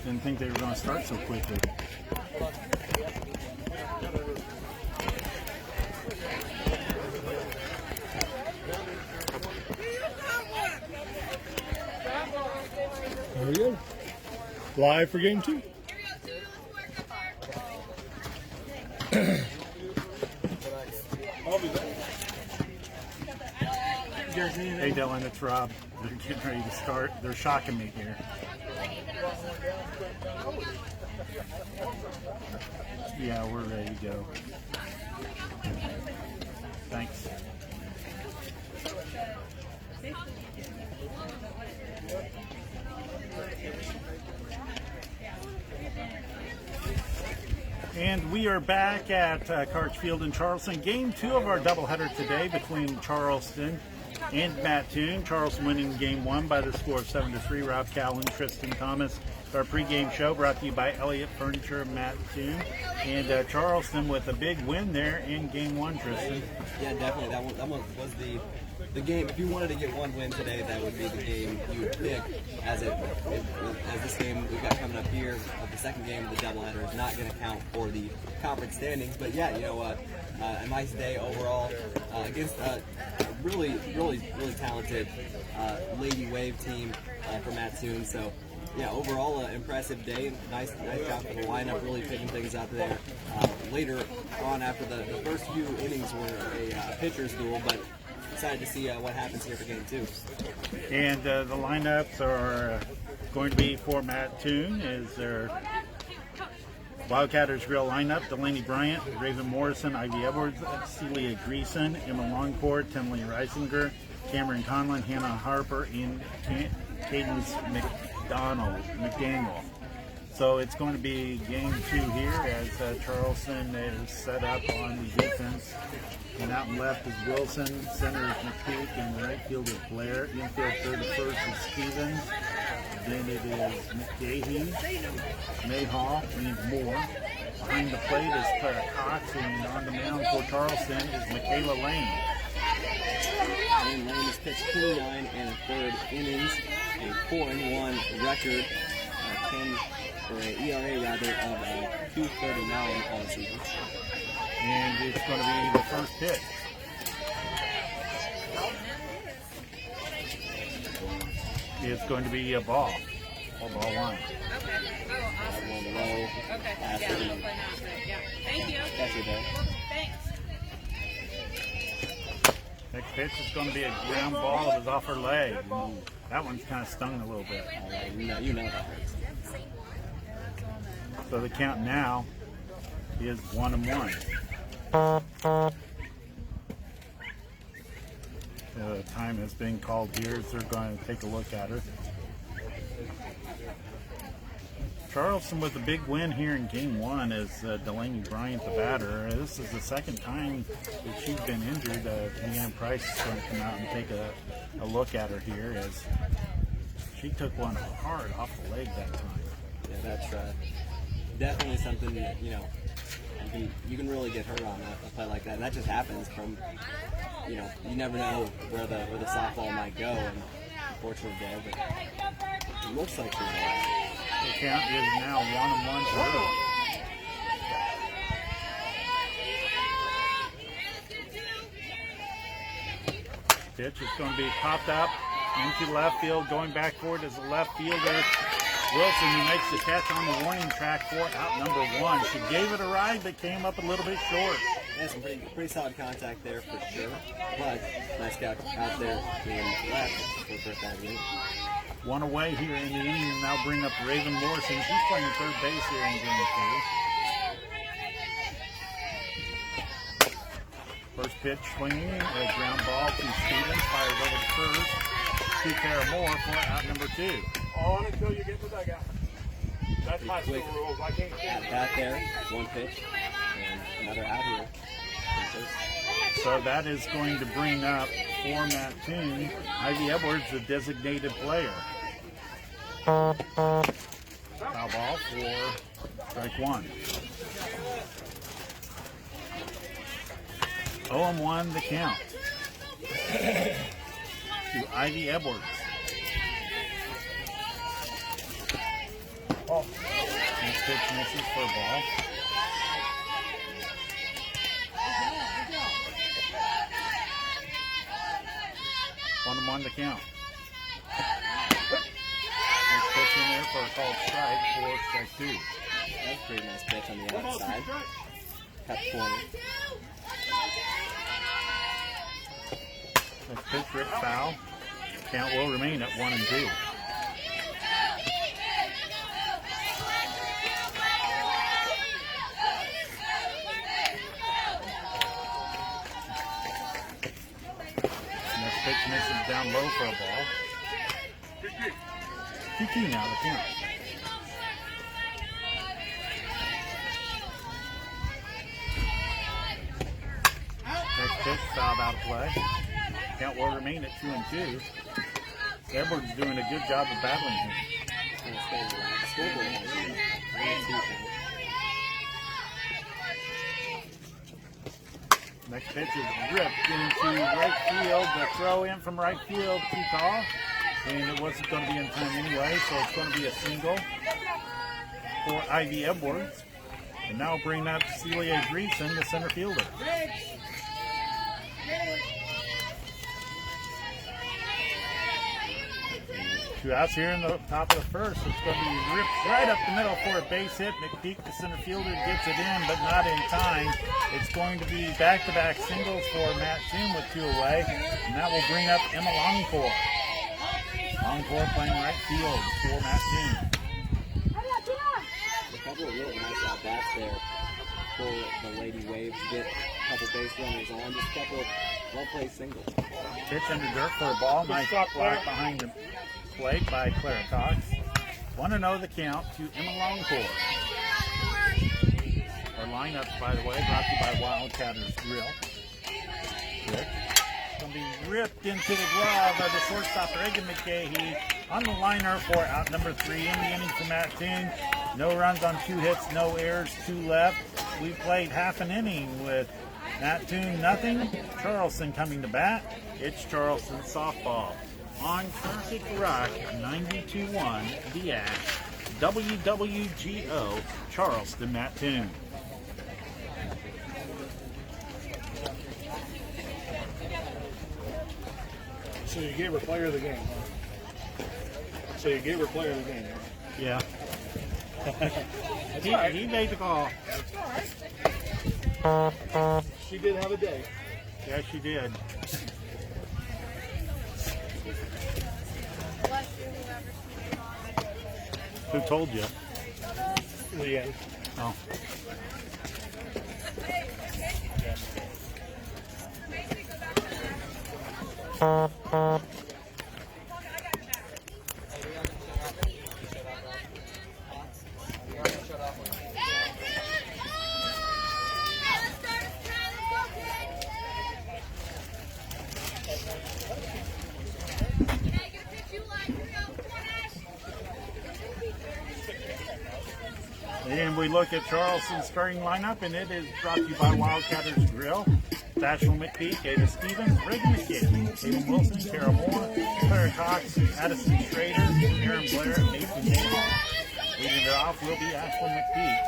Didn't think they were going to start so quickly. There we go. Live for game 2. I'll be back. Hey Dylan, it's Rob. They're getting ready to start. They're shocking me here. Yeah, we're ready to go. Thanks. And we are back at Carch Field in Charleston. Game 2 of our doubleheader today between Charleston and Mattoon. Charleston winning game 1 by the score of 7-3. Rob Callan, Tristan Thomas. Our pregame show brought to you by Elliott Furniture of Mattoon. And Charleston with a big win there in game 1, Tristan. Yeah, definitely. That one was the game. If you wanted to get one win today, that would be the game you would pick. As this game we've got coming up here, the second game of the doubleheader is not going to count for the conference standings. But yeah, you know what? A nice day overall against a really talented Lady Wave team from Mattoon. So yeah, overall impressive day. Nice job for the lineup, really picking things up there. Later on, after the first few innings were a pitcher's duel, but excited to see what happens here for game 2. And the lineups are going to be for Mattoon is their Wildcatters Grill lineup: Delaney Bryant, Raven Morrison, Ivy Edwards, Celia Greason, Emma Longcourt, Tinley Reisinger, Cameron Conlon, Hannah Harper, and Cadence McDaniel. So it's going to be game 2 here as Charleston is set up on the defense. And out and left is Wilson, center is McPeak, and right field is Blair. Infield third to first is Stevens. Then it is McGahee, Mayhall, and Moore. Behind the plate is Claire Cox, and on the mound for Charleston is Michaela Lane. Lane has pitched 29 and a third innings, a 4-1 record, an ERA rather of 2.39 all season. And it's going to be the first pitch. It's going to be a ball. Ball line. One low. Okay. Yeah. Thank you. That's your day. Thanks. Next pitch is going to be a ground ball. It was off her leg. That one's kind of stung a little bit. You know that hurts. So the count now is 1-1. Time has been called here, so they're going to take a look at her. Charleston with a big win here in game 1 is Delaney Bryant, the batter. This is the second time that she's been injured. Leanne Price is going to come out and take a look at her here as she took one hard off the leg that time. Yeah, that's definitely something that, you can really get hurt on a play like that. And that just happens from, you never know where the softball might go. And unfortunately, there, but it looks like she's all right. The count is now 1-1 to her. Pitch is going to be popped up into left field. Going back forward is the left fielder Wilson, who makes the catch on the warning track for out number 1. She gave it a ride, but came up a little bit short. Yeah, some pretty solid contact there for sure. But nice catch out there in left for first down. One away here in the inning, and now bring up Raven Morrison. She's playing third base here in game 2. First pitch swinging, a ground ball to Stevens, fired over the first. To Kara Moore for out number 2. On until you get to the dugout. That's my school rules. I can't at bat there, one pitch, and another out here. So that is going to bring up for Mattoon, Ivy Edwards, the designated player. Foul ball for strike 1. 0-1 the count to Ivy Edwards. ball. Next pitch misses for a ball. One to count. Next pitch in there for a called strike, 4-2. That's a pretty nice pitch on the outside. Cut corner. Next pitch, rip foul. Count will remain at 1-2. Next pitch misses down low for a ball. 2-2 now, the count. Next pitch, fouled out of play. Count will remain at 2-2. Edwards doing a good job of battling him. Next pitch is ripped into right field. The throw in from right field, too tall. And it wasn't going to be in time anyway, so it's going to be a single for Ivy Edwards. And now bring up Celia Greason, the center fielder. Two outs here in the top of the first. It's going to be ripped right up the middle for a base hit. McPeak, the center fielder, gets it in, but not in time. It's going to be back-to-back singles for Matt Toon with 2 away, and that will bring up Emma Longcore. Longcore playing right field for Matt Toon. A couple of really nice at-bats there for the Lady Wave to get a couple base runners on. Just a couple of well-placed singles. Pitch under dirt for a ball. Nice block behind the plate by Clara Cox. 1-0 the count to Emma Longcore. Our lineup, by the way, brought to you by Wildcatters Grill. Rick. Going to be ripped into the glove of the shortstop, Reagan McGahee, on the liner for out number 3 in the inning for Matt Toon. No runs on 2 hits, no errors, 2 left. We played half an inning with Matt Toon nothing. Charleston coming to bat. It's Charleston softball. On Classic Rock 92.1 The Ash, WWGO, Charleston Mattoon. So you gave her player of the game, huh? So you gave her player of the game, huh? Yeah. He made the call. She did have a day. Yes, she did. Who told you? Leanne. Oh. And we look at Charleston's starting lineup, and it is brought to you by Wildcatters Grill. Dashel McPeak, Ada Stevens, Reagan McGahee, Tatum Wilson, Tara Moore, Clara Cox, Addison Schrader, Aaron Blair, and Nathan Davis. Leading it off will be Ashlyn McPeak.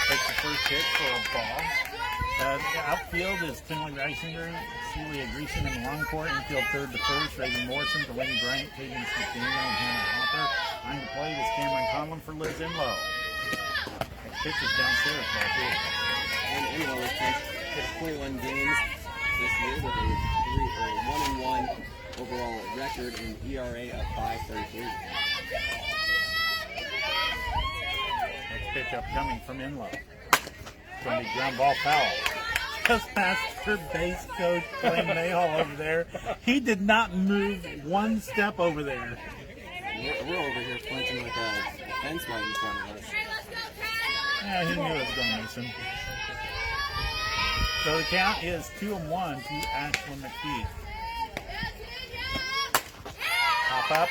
Takes the first hit for a ball. The outfield is Finley Reisinger, Celia Greason in the long court. Infield third to first, Reagan Morrison, Delaney Bryant, Cadence McDaniel, and Hannah Hopper. Behind the plate is Cameron Conlon for Liz Enlow. Next pitch is downstairs by two. And Enlow has pitched 21 games this year with a 1-1 overall record and ERA of 5.33. Next pitch upcoming from Enlow. It's going to be ground ball foul. Just past her base coach, Blaine Mayhall over there. He did not move one step over there. We're over here flinching with a fence right in front of us. Yeah, he knew it was going to miss him. So the count is 2-1 to Ashlyn McPeak. Hop up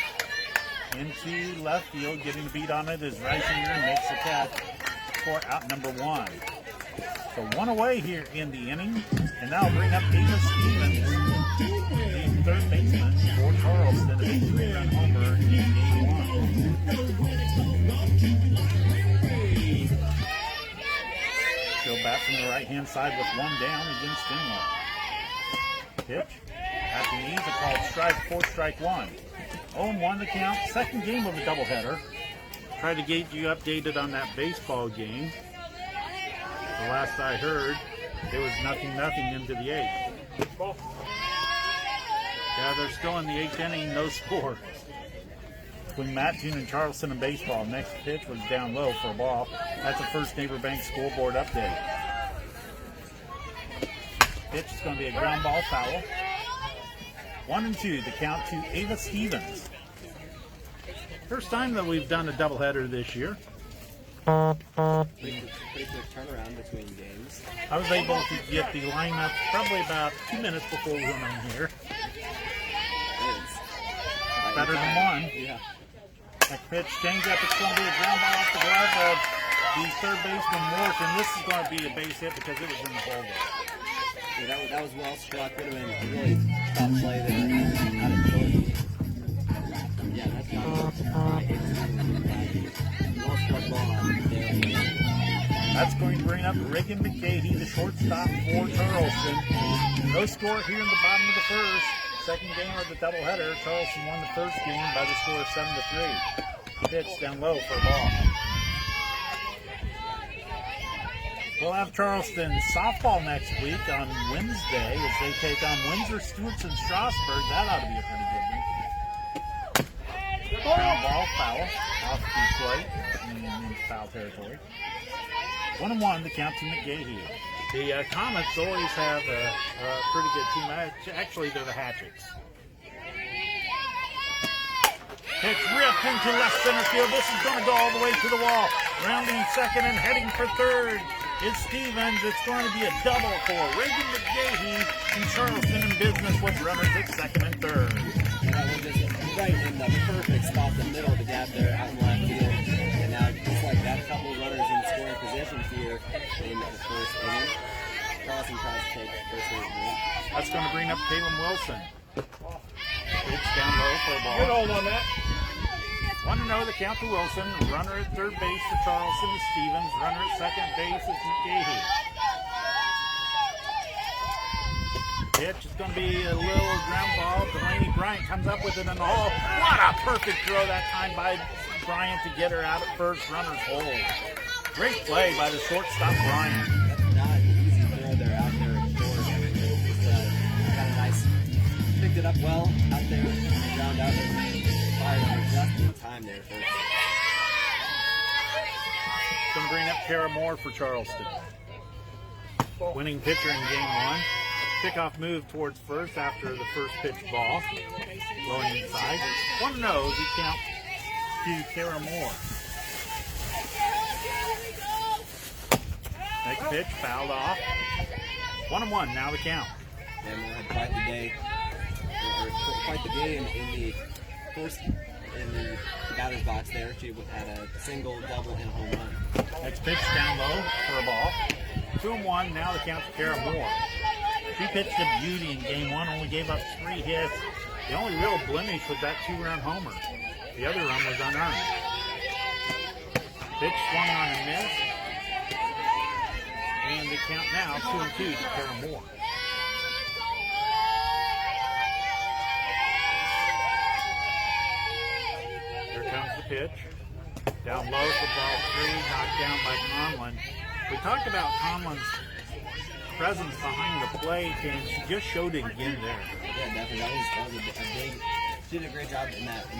into left field, getting the beat on it is Reisinger and makes the catch for out number 1. So 1 away here in the inning, and now bring up Ada Stevens, the third baseman for Charleston, a 3-run homer in game 1. bat from the right-hand side with one down against Finland. Pitch at the knees, a called strike, 4 strike 1. 0-1 the count, second game of a doubleheader. Try to get you updated on that baseball game. The last I heard, it was 0-0 into the 8th. Yeah, they're still in the 8th inning, no score. Between Mattoon and Charleston in baseball. Next pitch was down low for a ball. That's a First Neighbor Bank scoreboard update. Pitch is going to be a ground ball foul. 1-2, the count to Ava Stevens. First time that we've done a doubleheader this year. Pretty quick turnaround between games. I was able to get the lineup probably about 2 minutes before we went on here. It's Better than one. Yeah. Next pitch, change up. It's going to be a ground ball off the glove of the third baseman Morrison. This is going to be a base hit because it was in the hole there. Yeah, that was well struck. Would have been a really tough play there. Out of short. Yeah, that's not well struck ball out there. That's going to bring up Reagan McKay, the shortstop for Charleston. No score here in the bottom of the first. Second game of the doubleheader. Charleston won the first game by the score of 7-3. Pitch down low for a ball. We'll have Charleston softball next week on Wednesday as they take on Windsor, Stewart's, and Strasburg. That ought to be a pretty good one. Ground ball foul off the plate in foul territory. 1-1 the count to McGahee. The Comets always have a pretty good team. Actually, they're the Hatchets. Pitch ripped into left center field. This is going to go all the way to the wall. Rounding second and heading for third is Stevens. It's going to be a double for Reagan McGahee and Charleston in business with runners at second and third. And that was just right in the perfect spot, the middle of the gap there out in left field. And now just like that, couple runners in scoring position here in the first inning. Charleston tries to take first inning. That's going to bring up Caleb Wilson. Pitch down low for a ball. Good hold on that. 1-0 the count to Wilson. Runner at third base for Charleston is Stevens. Runner at second base is McGahee. Pitch is going to be a little ground ball. Delaney Bryant comes up with it in the hole. What a perfect throw that time by Bryant to get her out at first. Runner's hole. Great play by the shortstop Bryant. That's not an easy throw there out there at short. Just kind of nice. Picked it up well out there on the ground out there. Fired on just in time there. Going to bring up Kara Moore for Charleston. Winning pitcher in game 1. Kickoff move towards first after the first pitch ball. Blowing inside. 1-0 the count to Kara Moore. Next pitch fouled off. 1-1 now the count. And Moore had quite the day. Or quite the game in the first in the batter's box there. She had a single, double, and a home run. Next pitch down low for a ball. 2-1 now the count to Kara Moore. She pitched a beauty in game 1, only gave up 3 hits. The only real blemish was that 2-run homer. The other run was unearned. Pitch swung on and missed. And the count now 2-2 to Kara Moore. Here comes the pitch. Down low for ball 3, knocked down by Conlon. We talked about Conlon's presence behind the plate, and she just showed it again there. Yeah, definitely. That was a big. She did a great job in that in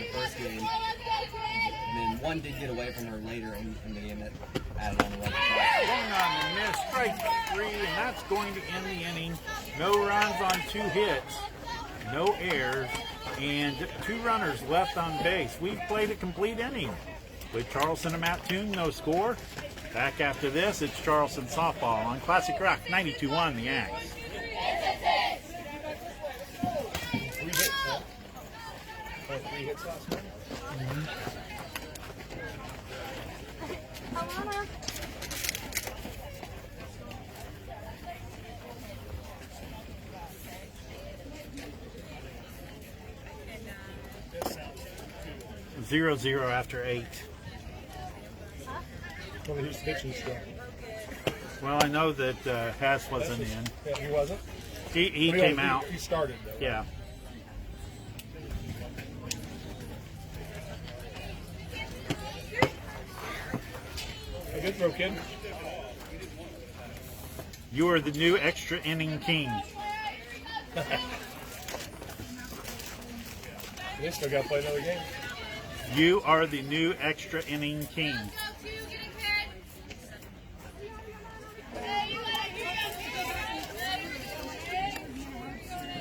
the first game. And then one did get away from her later in the game that added on the right track. Swung on and missed, strike 3, and that's going to end the inning. No runs on 2 hits, no errors, and 2 runners left on base. We've played a complete inning. With Charleston and Mattoon, no score. Back after this, it's Charleston softball on Classic Rock 92.1 The Axe. 3 hits, huh? 3 hits last night. Alana. 0-0 after 8. Well, who's pitching still? Well, I know that Hess wasn't in. Yeah, he wasn't. He But came out. He started though. Yeah. A good throw, kid. You are the new extra inning king. They still got to play another game. You are the new extra inning king.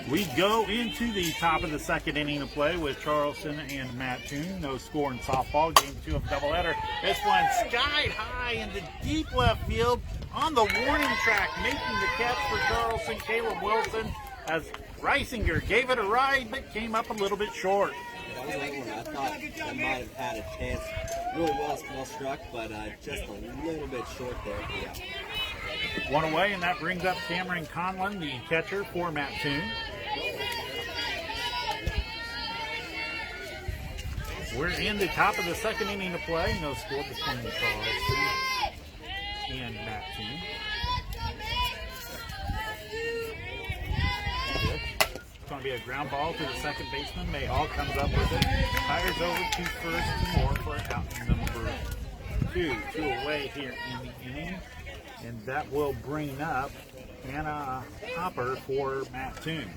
We go into the top of the second inning of play with Charleston and Mattoon. No score in softball. Game 2 of doubleheader. This one sky high into deep left field on the warning track, making the catch for Charleston, Caleb Wilson, as Reisinger gave it a ride but came up a little bit short. That was a late one. I thought that might have had a chance. Really well struck, but just a little bit short there. Yeah. One away, and that brings up Cameron Conlon, the catcher for Mattoon. We're in the top of the second inning of play. No score between Charleston and Mattoon. It's going to be a ground ball to the second baseman. Mayhall comes up with it. Fires over to first to Moore for out number 2. 2 away here in the inning. And that will bring up Anna Hopper for Mattoon.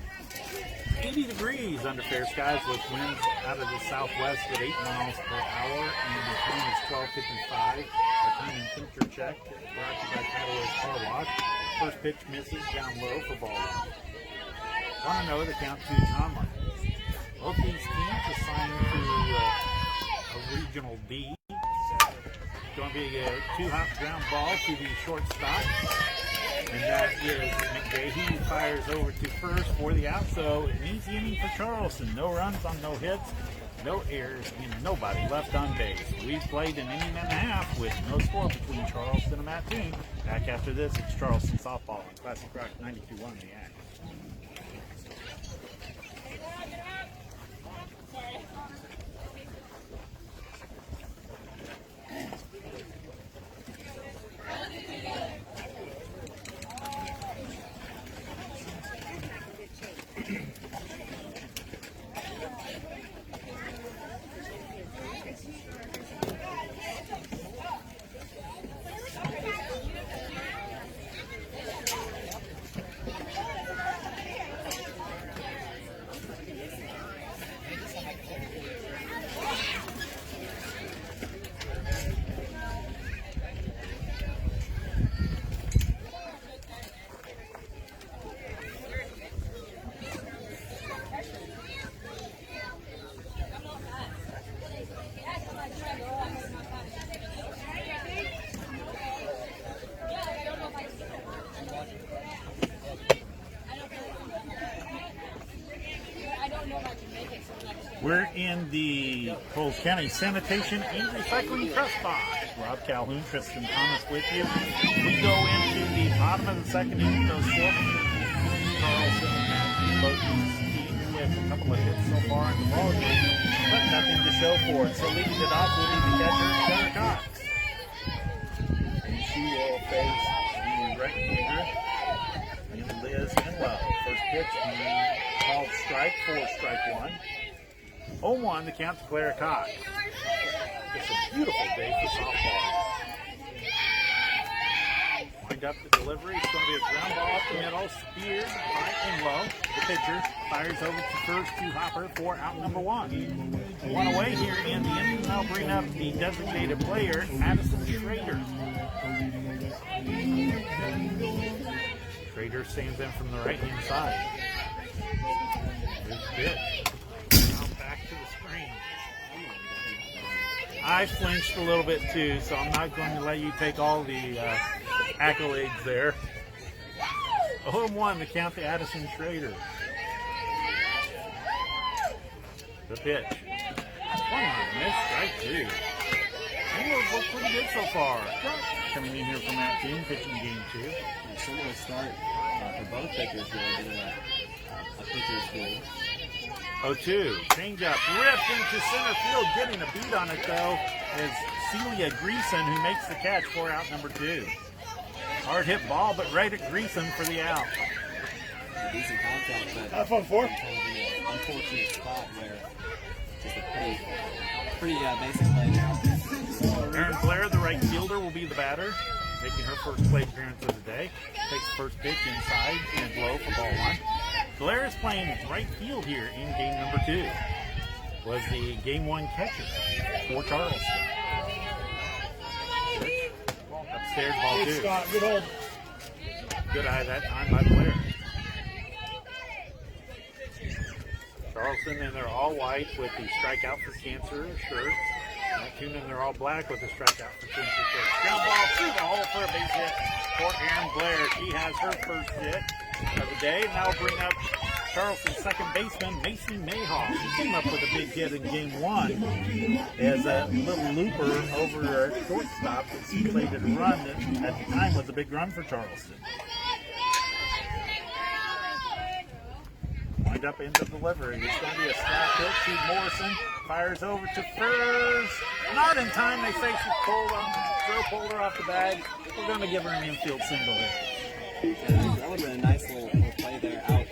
80 degrees under fair skies with winds out of the southwest at 8 miles per hour, and the time is 12:55. Our time and temperature check brought to you by Cadillac Car Wash. First pitch misses down low for ball 1. 1-0, the count to Conlon. Both these teams assigned to a regional D. It's going to be a 2-hop ground ball to the shortstop. And that is McGahee, fires over to first for the out. So an easy inning for Charleston. No runs on no hits, no errors, and nobody left on base. We've played an inning and a half with no score between Charleston and Mattoon. Back after this, it's Charleston softball on Classic Rock 92.1 The Act. We're in the Coles County Sanitation and Recycling Trust Box. Rob Calhoun, Tristan Thomas with you. We go into the bottom of the second inning. Those 4 Carlson and both teams with a couple of hits so far in the ball game, but nothing to show for it. So leading it off will be the catcher, Sarah Cox. And she will face the right-hander in Liz Enlow. First pitch called strike for strike 1. 0-1, the count to Clara Cox. It's a beautiful day for softball. Wind up the delivery. It's going to be a ground ball up the middle, speared by Enlow. The pitcher fires over to first to Hopper for out number 1. 1 away here in the inning. Now bring up the designated player, Addison Schrader. Schrader stands in from the right-hand side. Here's the pitch. Back to the screen. I flinched a little bit too, so I'm not going to let you take all the accolades there. 0-1 to count to Addison Schrader. The pitch. One on miss, strike 2. England's looked pretty good so far. Coming in here from that team, pitching game 2. Similar start for both pitchers here, getting a pitcher's game. 0-2. Change-up ripped into center field. Getting a beat on it, though, is Celia Greason, who makes the catch for out number 2. Hard hit ball, but right at Greason for the out. A decent contact, but Have fun, four. kind of an unfortunate spot where just a pretty basic play there. Erin Blair, the right fielder, will be the batter, making her first plate appearance of the day. Takes first pitch inside and low for ball one. Blair is playing right field here in game number 2. Was the game 1 catcher for Charleston. Upstairs, ball Hey, 2. Scott, good hold. Good eye that time by Blair. Charleston, and they're all white with the strikeout for cancer shirts. Mattoon, and they're all black with the strikeout for cancer shirts. Ground ball through the hole for a base hit for Erin Blair. She has her first hit of the day. Now bring up Charleston's second baseman, Macy Mayhaw. She came up with a big hit in game 1 as a little looper over a shortstop that she played at a run that at the time was a big run for Charleston. Wind up into delivery. It's going to be a slap hit to Morrison. Fires over to first. Not in time. They say she's pulled on. Throw pulled her off the bag. We're going to give her an infield single hit. Yeah, that would have been a nice little play there out.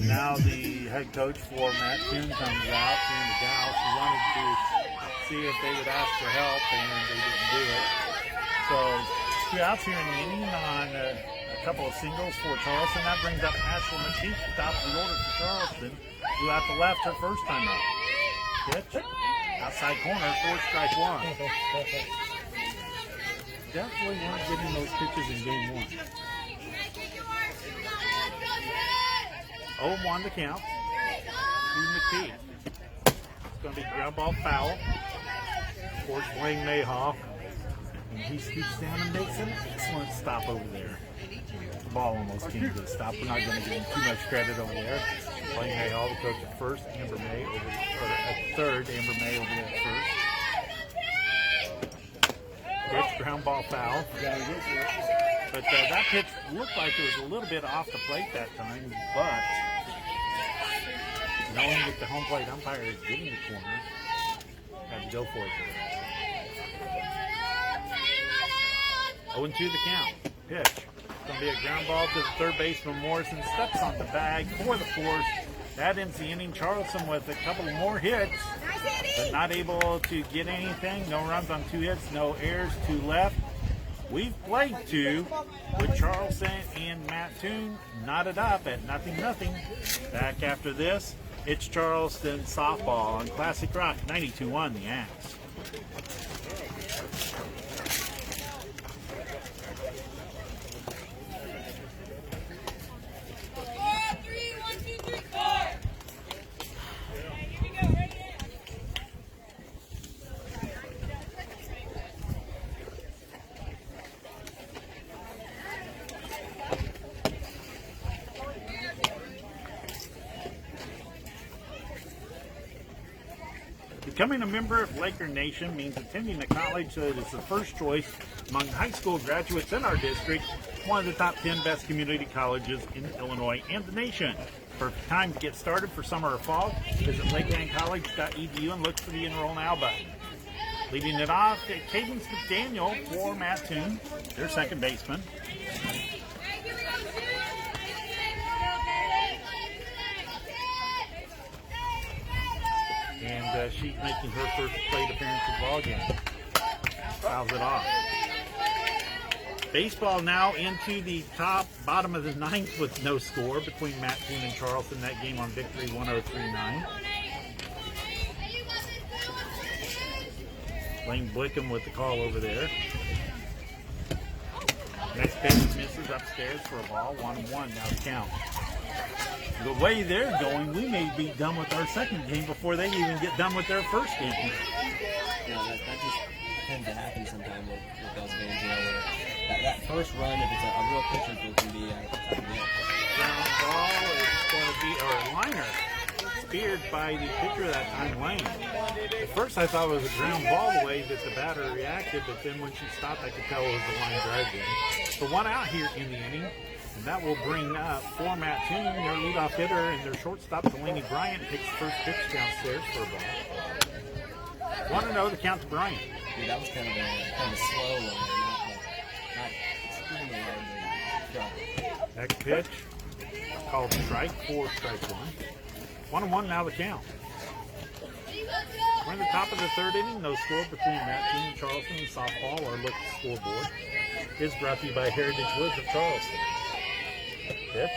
Now the head coach for Mattoon comes out in the gal. She wanted to see if they would ask for help, and they didn't do it. So 2 outs here in the inning on a couple of singles for Charleston. That brings up Ashley McKee, top of the order for Charleston, who out the left her first time out. Pitch, outside corner, 4 strike 1. Definitely weren't getting those pitches in game 1. 0-1 to count to McKee. It's going to be ground ball foul for Wayne Mayhaw. And he scoops down and makes an excellent stop over there. The ball almost came to a stop. We're not going to give him too much credit over there. Wayne Mayhaw, the coach at first, Amber May over at third, Amber May over there at first. Pitch, ground ball foul. But that pitch looked like it was a little bit off the plate that time, but knowing that the home plate umpire is getting the corner, had to go for it. 0-2 the count. Pitch. It's going to be a ground ball to the third baseman. Morrison steps on the bag for the force. That ends the inning. Charleston with a couple more hits, but not able to get anything. No runs on 2 hits, no errors, 2 left. We've played 2 with Charleston and Mattoon knotted up at 0-0. Back after this, it's Charleston softball on Classic Rock 92.1 The Axe. Becoming a member of Laker Nation means attending a college that is the first choice among high school graduates in our district, one of the top 10 best community colleges in Illinois and the nation. Perfect time to get started for summer or fall. Visit lakelandcollege.edu and look for the Enroll Now button. Leading it off, Cadence McDaniel for Mattoon, their second baseman. And she's making her first plate appearance of the ball game. Fouls it off. Baseball now into the bottom of the 9th with no score between Mattoon and Charleston. That game on victory 103-9. Lane Blickham with the call over there. Next pitch misses upstairs for a ball. 1-1 now to count. The way they're going, we may be done with our second game before they even get done with their first game. Yeah, that just tends to happen sometimes with those games, you know, where that first run, if it's a real pitcher, it can be a tough hit. Ground ball is going to be, or a liner, speared by the pitcher that time, Lane. At first I thought it was a ground ball the way that the batter reacted, but then when she stopped I could tell it was a line drive in. So 1 out here in the inning. And that will bring up for Mattoon, their leadoff hitter, and their shortstop, Delaney Bryant, takes the first pitch downstairs for a ball. 1-0 the count to Bryant. Dude, that was kind of a slow one, not extremely hard. Next pitch, called strike, 4 strike 1. 1-1 now the count. We're in the top of the third inning. No score between Mattoon and Charleston in softball. Our look at the scoreboard is brought to you by Heritage Woods of Charleston. Pitch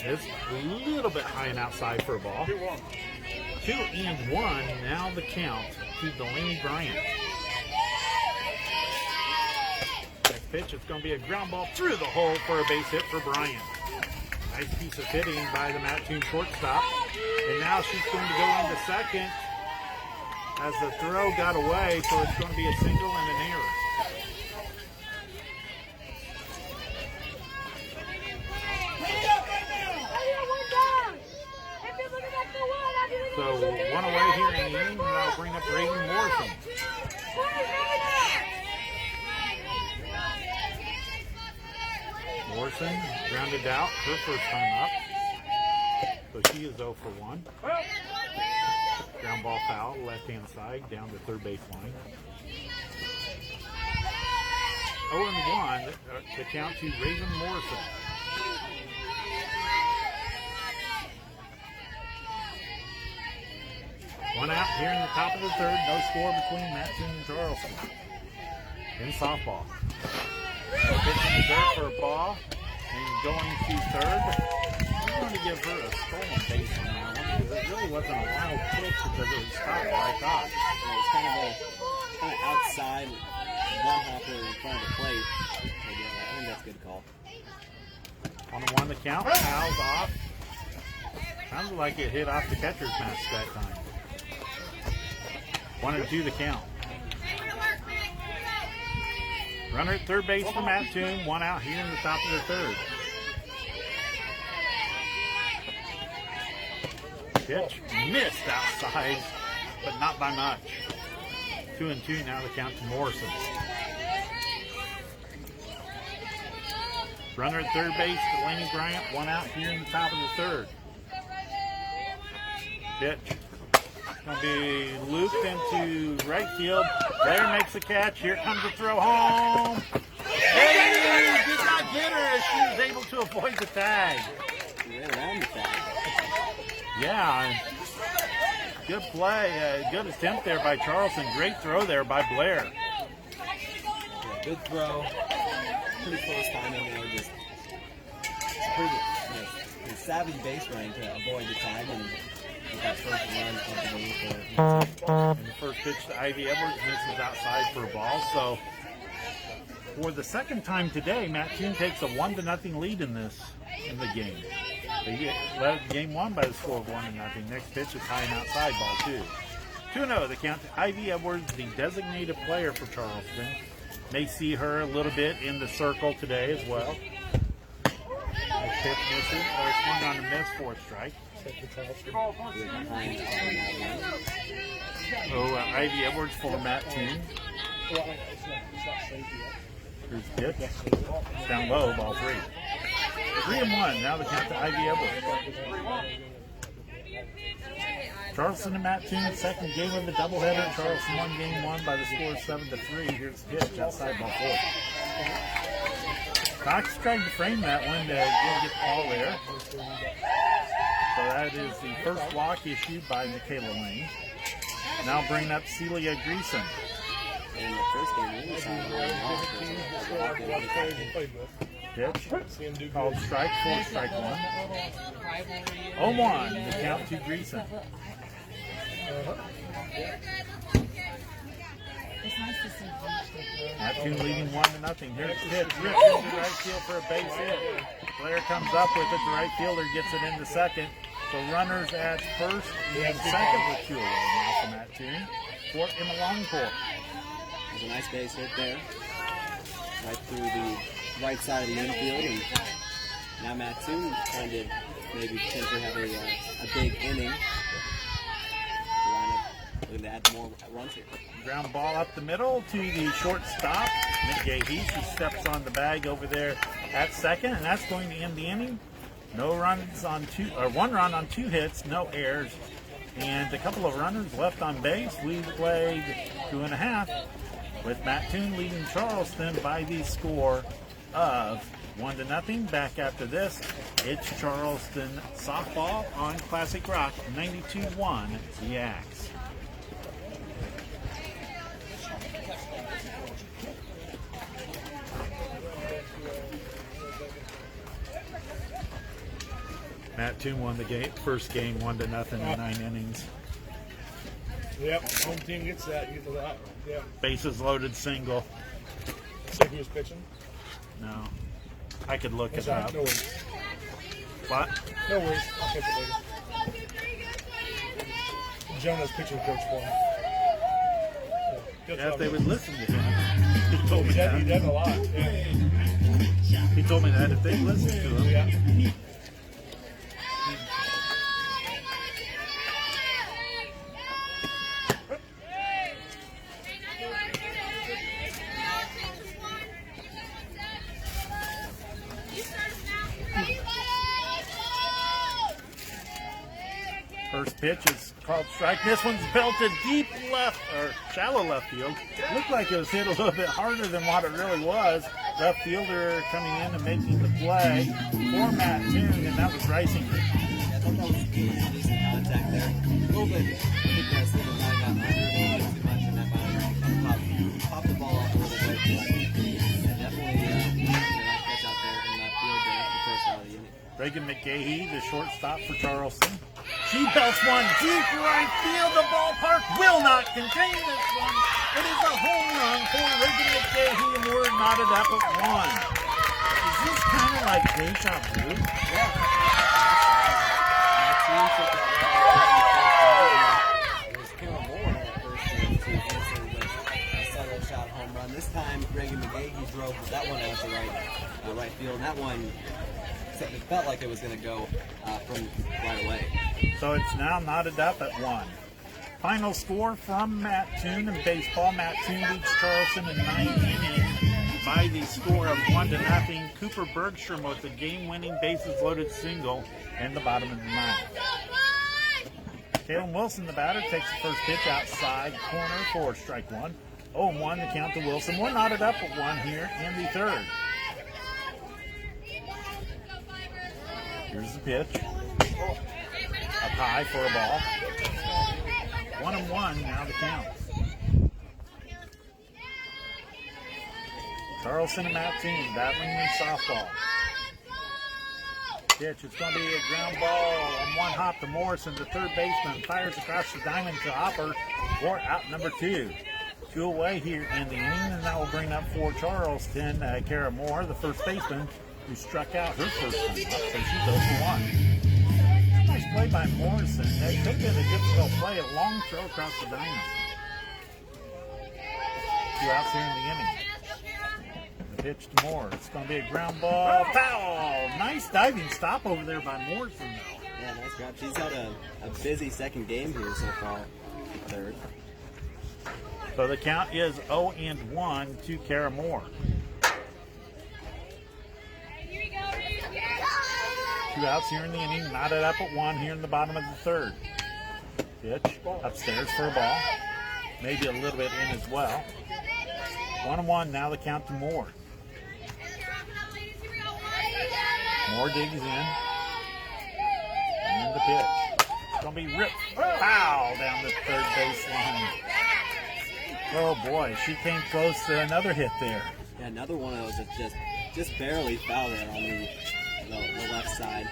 is a little bit high and outside for a ball. 2-1 now the count to Delaney Bryant. Next pitch, it's going to be a ground ball through the hole for a base hit for Bryant. Nice piece of hitting by the Mattoon shortstop. And now she's going to go into second as the throw got away, so it's going to be a single and an error. So 1 away here in the inning, and that'll bring up Raven Morrison. Morrison grounded out her first time up. So she is 0 for 1. Ground ball foul, left-hand side, down the third base line. 0-1, the count to Raven Morrison. One out here in the top of the third. No score between Mattoon and Charleston in softball. Pitching the dirt for a ball and going to third. I'm going to give her a stolen base on that one. It really wasn't a wild pitch because it was stopped by Todd. It was kind of outside, one hopper in front of the plate. So yeah, I think that's a good call. 1-1 the count. Fouls off. Sounds like it hit off the catcher's mask that time. 1-2 the count. Runner at third base for Mattoon. 1 out here in the top of the third. Pitch missed outside, but not by much. 2-2 now the count to Morrison. Runner at third base, Delaney Bryant. 1 out here in the top of the third. Pitch. Going to be looped into right field. Blair makes the catch. Here comes the throw home. Hey, did not get her as she was able to avoid the tag. She ran around the tag. Yeah, good play. Good attempt there by Charleston. Great throw there by Blair. Yeah, good throw. Pretty close timing there. Just pretty savvy base running to avoid the tag and get that first run of the game for. And the first pitch to Ivy Edwards misses outside for a ball. So for the second time today, Mattoon takes a 1-0 lead in the game. They led game 1 by the score of 1-0. Next pitch is high and outside, ball 2. 2-0 the count to Ivy Edwards, the designated player for Charleston. May see her a little bit in the circle today as well. Next pitch misses, or swung on a miss, 4th strike. So Ivy Edwards for Mattoon. Here's the pitch. It's down low, ball 3. 3-1, now the count to Ivy Edwards. Charleston and Mattoon, second game of the doubleheader. Charleston won game 1 by the score of 7-3. Here's the pitch, outside ball 4. Cox tried to frame that one to get the ball there. So that is the first walk issued by Michaela Lane. Now bringing up Celia Greason. In the first game, we saw Pitch called strike, 4 strike 1. 0-1, the count to Greason. Mattoon leading 1-0. Here's the pitch, ripped into right field for a base hit. Blair comes up with it. The right fielder gets it into second. So runners at first and second with 2 away now for Mattoon. Fort in the long pole. There's a nice base hit there, right through the right side of the infield, and now Mattoon trying to maybe potentially have a big inning. The looking to add more runs here. Ground ball up the middle to the shortstop, McGahee. She steps on the bag over there at second, and that's going to end the inning. No runs on one run on 2 hits, no errors, and a couple of runners left on base. We've played 2.5 with Mattoon leading Charleston by the score of 1-0. Back after this, it's Charleston softball on Classic Rock 92-1 the Axe. Mattoon won the first game 1-0 in 9 innings. Yep, home team gets that. You get to that. Yep. Bases loaded single. See who was pitching? No. I could look That's it all right. up. No worries. What? No worries. I'll catch it later. Jonah's pitching coach for him. Yeah, if they would listen to him. He told me He that. does a lot. Yeah. He told me that if they listen to him. Yeah. First pitch is called strike. This one's belted deep left, or shallow left field. Looked like it was hit a little bit harder than what it really was. Left fielder coming in and making the play for Mattoon, and that was Ricing. Yeah, I thought that was decent contact there. A little bit, I think that Stephen kind of got under a little bit too much in that boundary. Kind of popped the ball off a little bit. But yeah, definitely a nice catch out there in that field there for the first out of the inning. Reagan McGahee, the shortstop for Charleston. She belts one deep right field. The ballpark will not contain this one. It is a home run for Reagan McGahee, and we're knotted up at 1. Is this kind of like deja vu? Yeah. Mattoon took that right. It was Carol Moore in that first game to answer with a solo shot home run. This time, Reagan McGahee drove that one out to right field. And that one, it felt like it was going to go from right away. So it's now knotted up at 1. Final score from Mattoon in baseball. Mattoon leads Charleston in 9 innings by the score of 1-0. Cooper Bergstrom with the game-winning bases-loaded single in the bottom of the 9th. Kalen Wilson, the batter, takes the first pitch outside corner for strike 1. 0-1 the count to Wilson. We're knotted up at 1 here in the 3rd. Here's the pitch. Up high for a ball. 1-1 now the count. Charleston and Mattoon battling in softball. Pitch, it's going to be a ground ball on one hop to Morrison. The third baseman fires across the diamond to Hopper for out number 2. 2 away here in the inning, and that will bring up for Charleston, Kara Moore, the first baseman, who struck out her first one. So she's 0 for 1. Nice play by Morrison. That could have been a difficult play. A long throw across the diamond. 2 outs here in the inning. The pitch to Moore. It's going to be a ground ball. Foul! Nice diving stop over there by Morrison, though. Yeah, nice grab. She's had a busy second game here so far. Third. So the count is 0-1 to Kara Moore. 2 outs here in the inning, knotted up at 1 here in the bottom of the 3rd. Pitch upstairs for a ball. Maybe a little bit in as well. 1-1 now the count to Moore. Moore digs in. And the pitch. It's going to be ripped foul down the third baseline. Oh boy, she came close to another hit there. Yeah, another one of those that just barely foul there on the left side.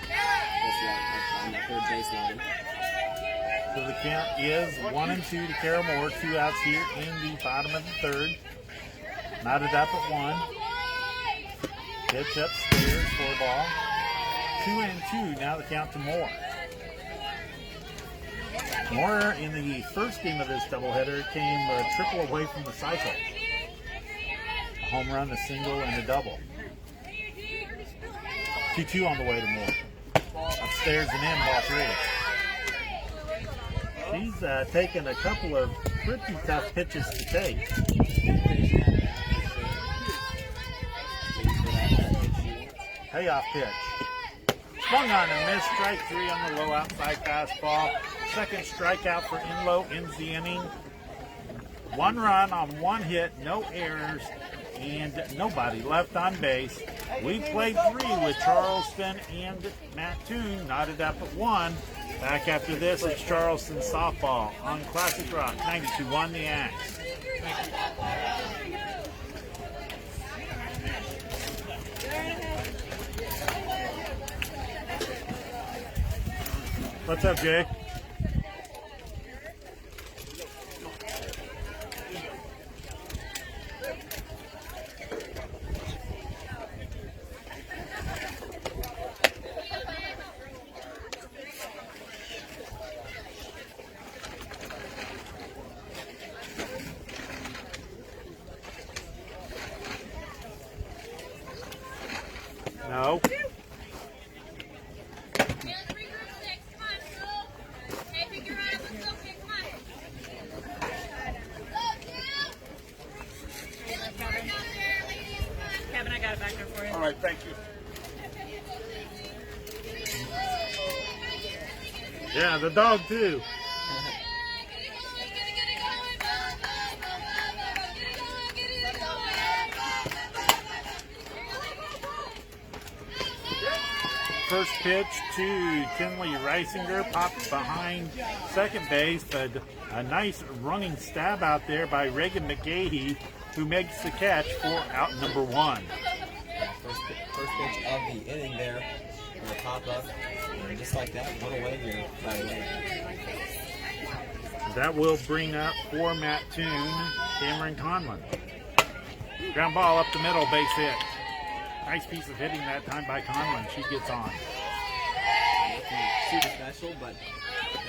On that third baseline. So the count is 1-2 to Kara Moore. 2 outs here in the bottom of the 3rd. Knotted up at 1. Pitch upstairs for a ball. 2-2 now the count to Moore. Moore in the first game of this doubleheader came a triple away from the cycle. A home run, a single, and a double. 2-2 on the way to Moore. Upstairs and in, ball 3. She's taken a couple of pretty tough pitches to take. Payoff pitch. Swung on and missed. Strike 3 on the low outside fastball. Second strikeout for Inlow ends the inning. 1 run on 1 hit, no errors, and nobody left on base. We played 3 with Charleston and Mattoon, knotted up at 1. Back after this, it's Charleston softball on Classic Rock 92.1 The Axe. What's up, Jay? No. Kevin, I got it back there for you. All right, thank you. Yeah, the dog too. First pitch to Tinley Reisinger, popped behind second base, but a nice running stab out there by Reagan McGahee, who makes the catch for out number 1. First pitch of the inning there. Gonna pop up. And just like that, one away here, right away. That will bring up for Mattoon, Cameron Conlon. Ground ball up the middle, base hit. Nice piece of hitting that time by Conlon. She gets on. Nothing super special, but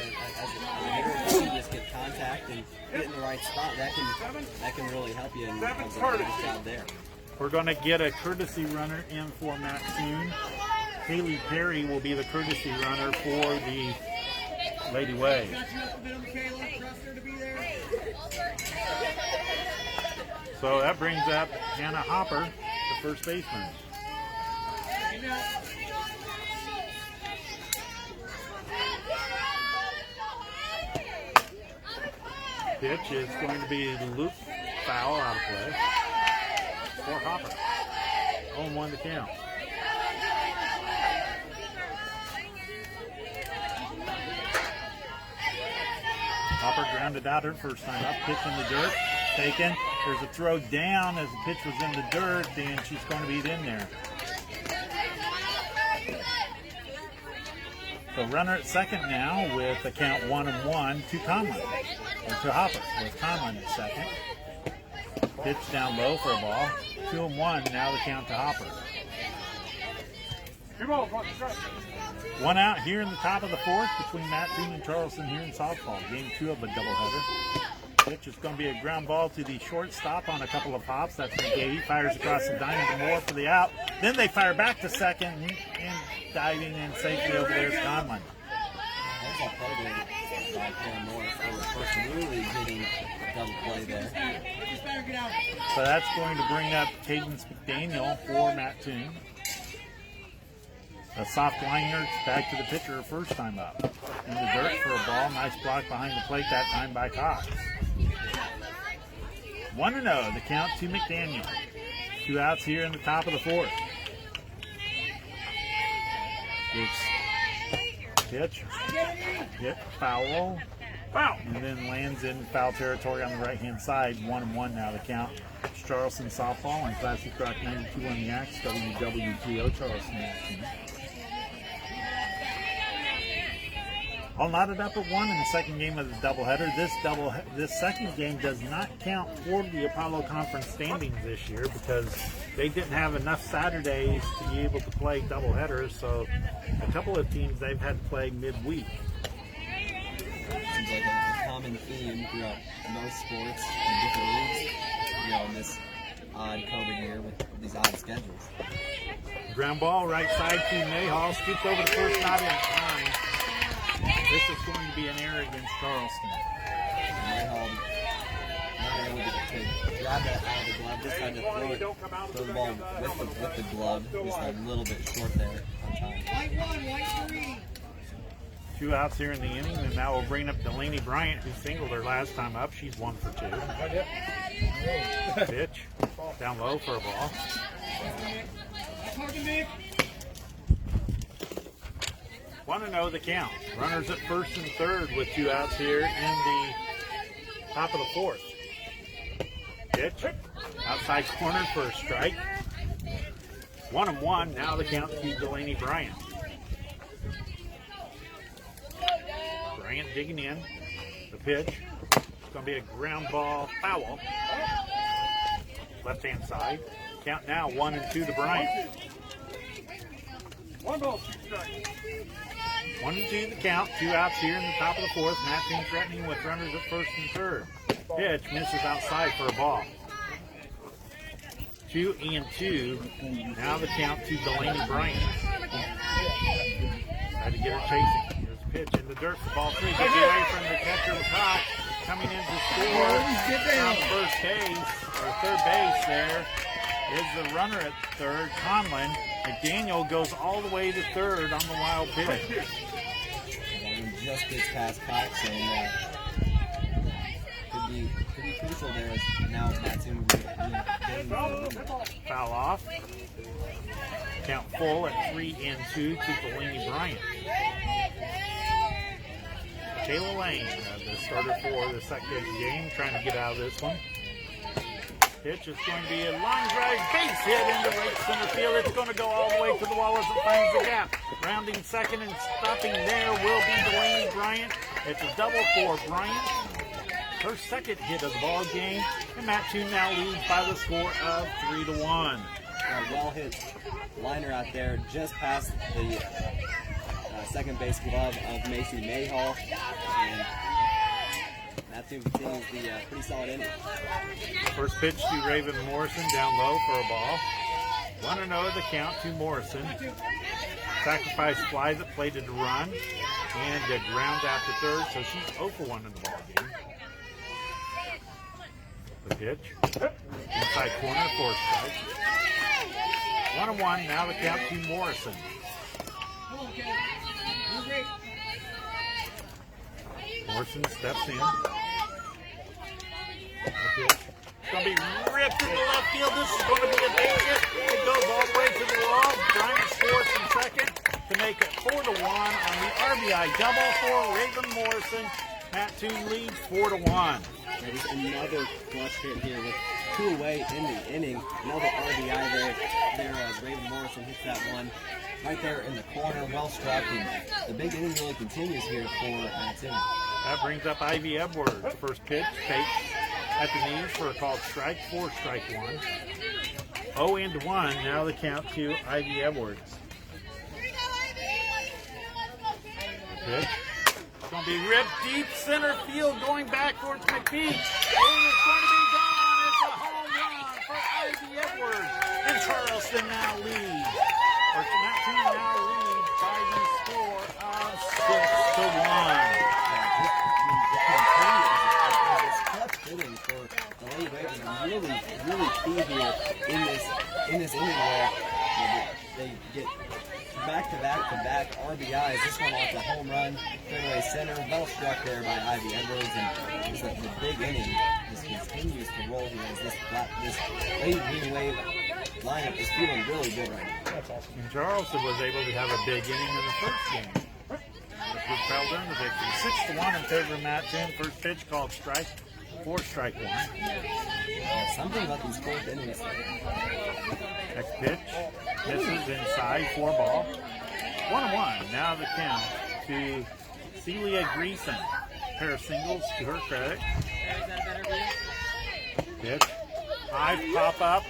as a hitter, you just get contact and get in the right spot. That can really help you and help a nice job there. We're going to get a courtesy runner in for Mattoon. Haley Perry will be the courtesy runner for the Lady Waves. So that brings up Hannah Hopper, the first baseman. Pitch is going to be loop foul out of play for Hopper. 0-1 to count. Hopper grounded out her first time up. Pitch in the dirt. Taken. There's a throw down as the pitch was in the dirt, and she's going to be in there. So runner at second now with the count 1-1 to Conlon, or to Hopper with Conlon at second. Pitch down low for a ball. 2-1 now the count to Hopper. One out here in the top of the fourth between Mattoon and Charleston here in softball. Game 2 of a doubleheader. Pitch is going to be a ground ball to the shortstop on a couple of hops. That's McGahee. Fires across the diamond to Moore for the out. Then they fire back to second and diving in safely over there is Conlon. That's a play there by Karen Moore for the first really hitting double play there. So that's going to bring up Cadence McDaniel for Mattoon. A soft liner back to the pitcher first time up. In the dirt for a ball. Nice block behind the plate that time by Cox. 1-0, the count to McDaniel. 2 outs here in the top of the fourth. It's pitch, hit, foul, and then lands in foul territory on the right-hand side. 1-1 now the count. It's Charleston softball on Classic Rock 92 on the Axe, WWTO Charleston. All knotted up at 1 in the second game of the doubleheader. This second game does not count for the Apollo Conference standings this year because they didn't have enough Saturdays to be able to play doubleheaders. So a couple of teams they've had to play midweek. Seems like a common theme throughout most sports and different leagues, in this odd COVID year with these odd schedules. Ground ball right side to Mayhall. Scoops over the first, not in time. This is going to be an error against Charleston. Not able to grab that out of the glove. Just tried to throw the ball with the glove. Just a little bit short there on time. White 1, white 3. 2 outs here in the inning, and now we'll bring up Delaney Bryant, who singled her last time up. She's 1 for 2. Pitch down low for a ball. Want to know the count. Runners at first and third with 2 outs here in the top of the 4th. Pitch outside corner for a strike. 1-1. Now the count to Delaney Bryant. Bryant digging in. The pitch. It's going to be a ground ball foul. Left hand side. Count now 1-2 to Bryant. 1 ball, 2 strikes. 1-2 the count. 2 outs here in the top of the 4th. Mattoon threatening with runners at first and third. Pitch misses outside for a ball. 2-2. Now the count to Delaney Bryant. Tried to get her chasing. Here's a pitch in the dirt for ball 3. Gets away from the catcher with Hawk. Coming in to score from first base, or third base there, is the runner at third, Conlon. McDaniel goes all the way to third on the wild pitch. Just gets past Cox, and could be crucial there as now Mattoon Foul off. Count full at 3-2 to Delaney Bryant. Kayla Lane, the starter for the second game, trying to get out of this one. Pitch is going to be a line drive base hit into right center field. It's going to go all the way to the wall as it finds the gap. Rounding second and stopping there will be Delaney Bryant. It's a double for Bryant. Her second hit of the ball game, and Mattoon now leads by the score of 3-1. A well hit liner out there, just past the second base glove of Macy Mayhall, and Mattoon continues the pretty solid inning. First pitch to Raven Morrison, down low for a ball. 1-0 the count to Morrison. Sacrifice fly that plated to run, and a ground out to third, so she's 0 for 1 in the ball game. The pitch, inside corner for a strike. 1-1, now the count to Morrison. Morrison steps in. The pitch. It's going to be ripped to the left field. This is going to be a big hit. It goes all the way to the wall. Bryant scores from second to make it 4-1 on the RBI double for Raven Morrison. Mattoon leads 4-1. There's another clutch hit here with 2 away in the inning. Another RBI there as Raven Morrison hits that one right there in the corner, well struck. And the big inning really continues here for Mattoon. That brings up Ivy Edwards. First pitch, takes at the knees for a called strike, 4 strike 1. 0-1, now the count to Ivy Edwards. Pitch. It's going to be ripped deep center field, going back towards McPeak. And it's going to be gone. It's a home run for Ivy Edwards. And Charleston now leads. Or Mattoon now leads by the score of 6-1. Clutch hitting for the Lady Ravens is really key here in this inning where they get back-to-back RBIs. This one off the home run, fairway center, well struck there by Ivy Edwards, and just the big inning just continues to roll here as this Lady Green Wave lineup is feeling really good right now. And Charleston was able to have a big inning in the first game. It propelled them to victory. 6-1 in favor of Mattoon. First pitch called strike, 4 strike 1. Yeah, something about these fourth innings. Next pitch, misses inside, 4 ball. 1-1, now the count to Celia Greason. Pair of singles to her credit. Pitch, high pop up,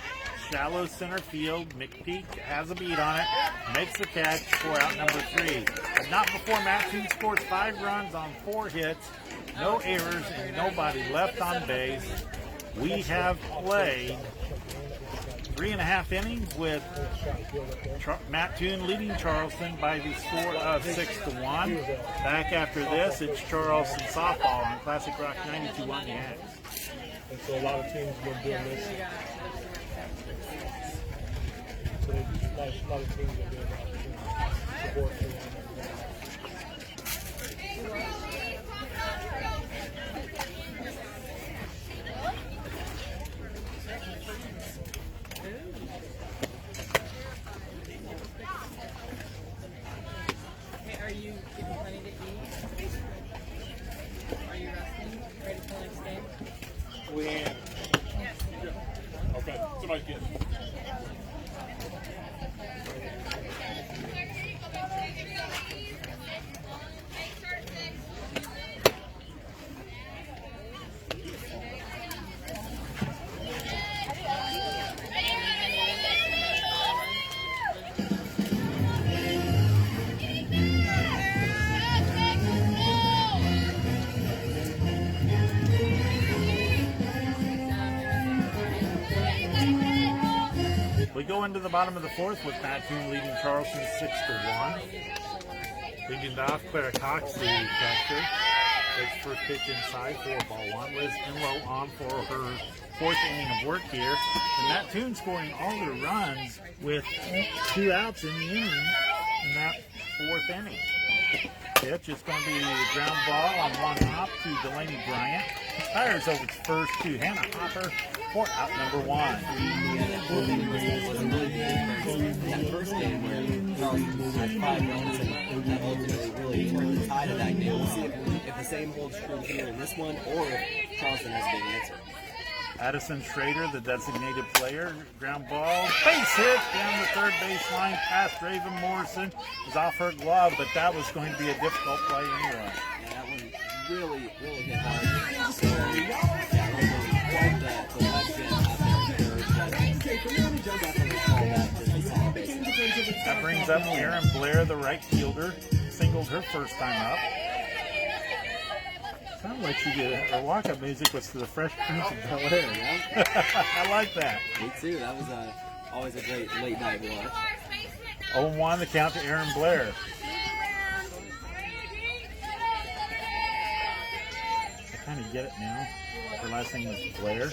shallow center field. McPeak has a beat on it, makes the catch for out number 3. But not before Mattoon scores 5 runs on 4 hits, no errors, and nobody left on base. We have played 3.5 innings with Mattoon leading Charleston by the score of 6-1. Back after this, it's Charleston softball on Classic Rock 92.1 The X. And so a lot of teams have been doing this. So a lot of teams are doing that. Support for one Okay, are you getting plenty to eat? Are you resting? Ready for the next game? We am. Okay, somebody get it. We go into the bottom of the fourth with Mattoon leading Charleston 6-1. Leading off, Clara Cox, the catcher. Takes first pitch inside, 4-1. Liz Enlow on for her fourth inning of work here. And Mattoon scoring all their runs with 2 outs in the inning in that fourth inning. Pitch is going to be a ground ball on one hop to Delaney Bryant. Fires over to first to Hannah Hopper for out number 1. That first game where Charleston had 5 runs and that ultimately really turned the tide of that game. We'll see if the same holds true here in this one or if Charleston has a big answer. Addison Schrader, the designated player, ground ball, base hit down the third baseline past Raven Morrison. Is off her glove, but that was going to be a difficult play anyway. Yeah, that one really hit hard. So, quite the left jam out there in third, but definitely call that just a second base. That brings up Erin Blair, the right fielder, singled her first time up. Sounds like she did her walk-up music was to the Fresh Prince of Bel-Air. I like that. Me too. That was always a great late night watch. 0-1 the count to Erin Blair. I kind of get it now. Her last name is Blair.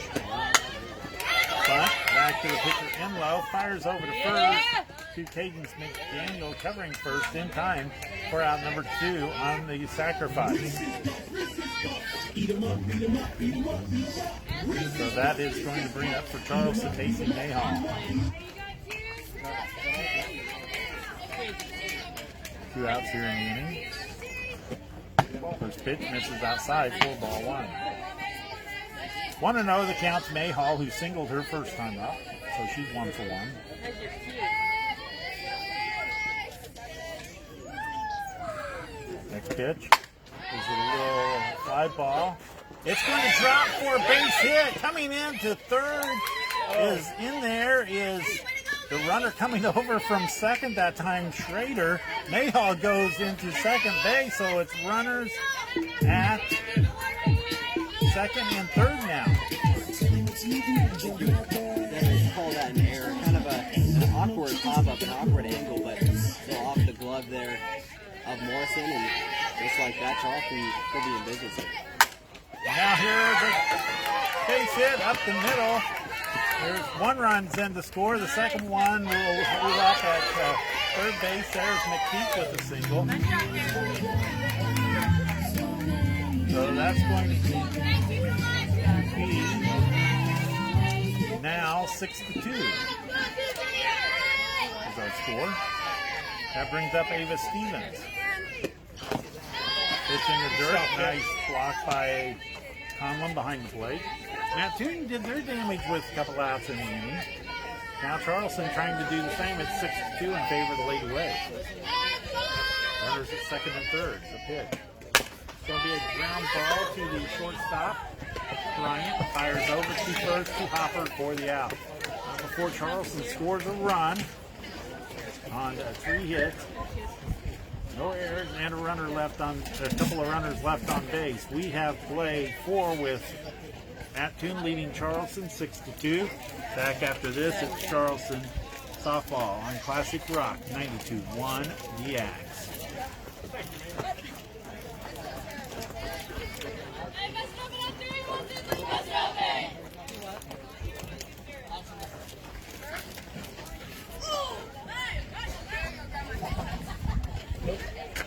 But back to the pitcher Enlow, fires over to first to Caden McDaniel, covering first in time for out number 2 on the sacrifice. So that is going to bring up for Charleston facing Mayhall. 2 outs here in the inning. First pitch misses outside, 4-1. 1-0 the count's Mayhall, who singled her first time up, so she's 1 for 1. Next pitch is a little fly ball. It's going to drop for a base hit. Coming in to third is in there is the runner coming over from second that time, Schrader. Mayhall goes into second base, so it's runners at second and third now. They call that an error, kind of an awkward pop-up, an awkward angle, but still off the glove there of Morrison, and just like that, Charleston could be in business here. Now here's a base hit up the middle. There's 1 run in to score. The second one will move up at third base. There's McKeith with a single. So that's going to be now 6-2 is our score. That brings up Ava Stevens. Pitch in the dirt. Nice block by Conlon behind the plate. Mattoon did their damage with a couple outs in the inning. Now Charleston trying to do the same. It's 6-2 in favor of the Lady Way. Runners at second and third. The pitch. It's going to be a ground ball to the shortstop. Bryant fires over to first to Hopper for the out. Before Charleston scores a run on 3 hits. No errors and a runner left on a couple of runners left on base. We have play 4 with Mattoon leading Charleston 6-2. Back after this, it's Charleston softball on Classic Rock 92-1 the Axe.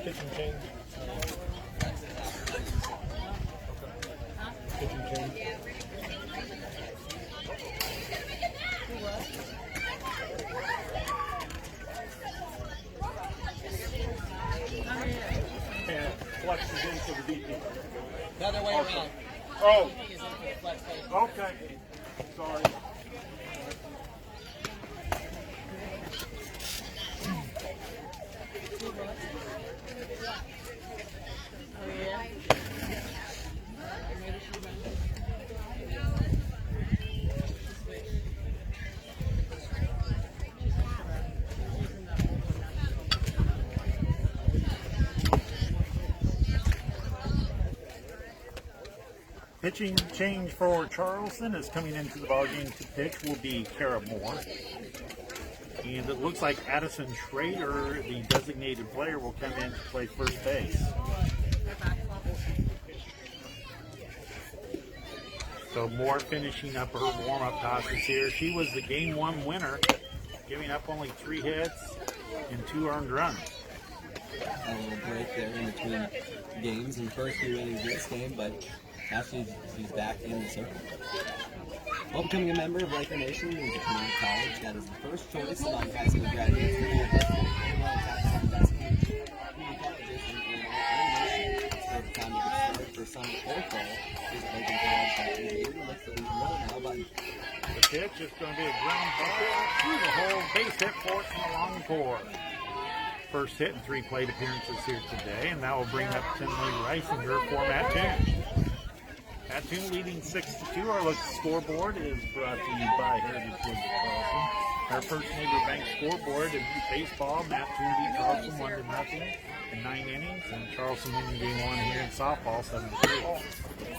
Kitchen change. Kitchen change. And flex is in for the DP. The other way around. Oh. Okay. Sorry. Pitching change for Charleston is coming into the ballgame to pitch will be Kara Moore. And it looks like Addison Schrader, the designated player, will come in to play first base. So Moore finishing up her warm-up tosses here. She was the Game 1 winner, giving up only 3 hits and 2 earned runs. A little break there in between games and first few innings this game, but now she's back in the circle. While becoming a member of Laker Nation and a community college, that is the first choice among high school graduates in the time to get started for summer or fall is Laker College that really looks to be well now, but The pitch is going to be a ground ball through the hole, base hit for it from the long core. First hit in 3 plate appearances here today, and that will bring up Tinley Reisinger for Mattoon. Mattoon leading 6-2. Our look scoreboard is brought to you by Heritage Woods of Charleston. Our First Neighbor Bank scoreboard in baseball, Mattoon beat Charleston 1-0 in 9 innings, and Charleston winning game 1 here in softball 7-3.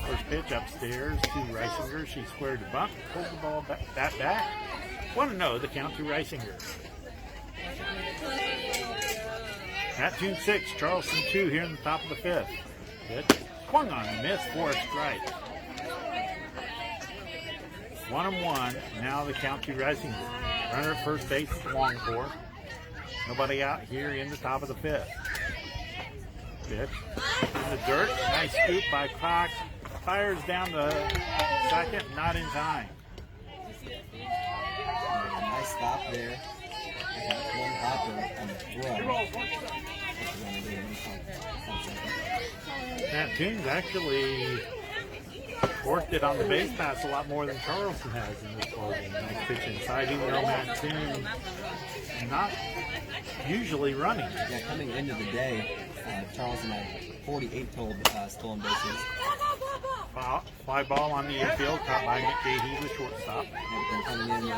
First pitch upstairs to Reisinger. She squared the bunt, pulled the ball back. 1-0 the count to Reisinger. Mattoon 6, Charleston 2 here in the top of the 5th. Pitch swung on and missed for a strike. 1-1, now the count to Reisinger. Runner at first base, long core. Nobody out here in the top of the 5th. Pitch in the dirt, nice scoop by Cox. Fires down the second, not in time. nice stop there. That's one hopper on the throw. Mattoon's actually worked it on the base pass a lot more than Charleston has in this ballgame. Nice pitch inside, even though Mattoon not usually running. Yeah, coming into the day, Charleston had 48 total stolen bases. Fly ball on the infield, caught by McGahee, the shortstop. And coming in with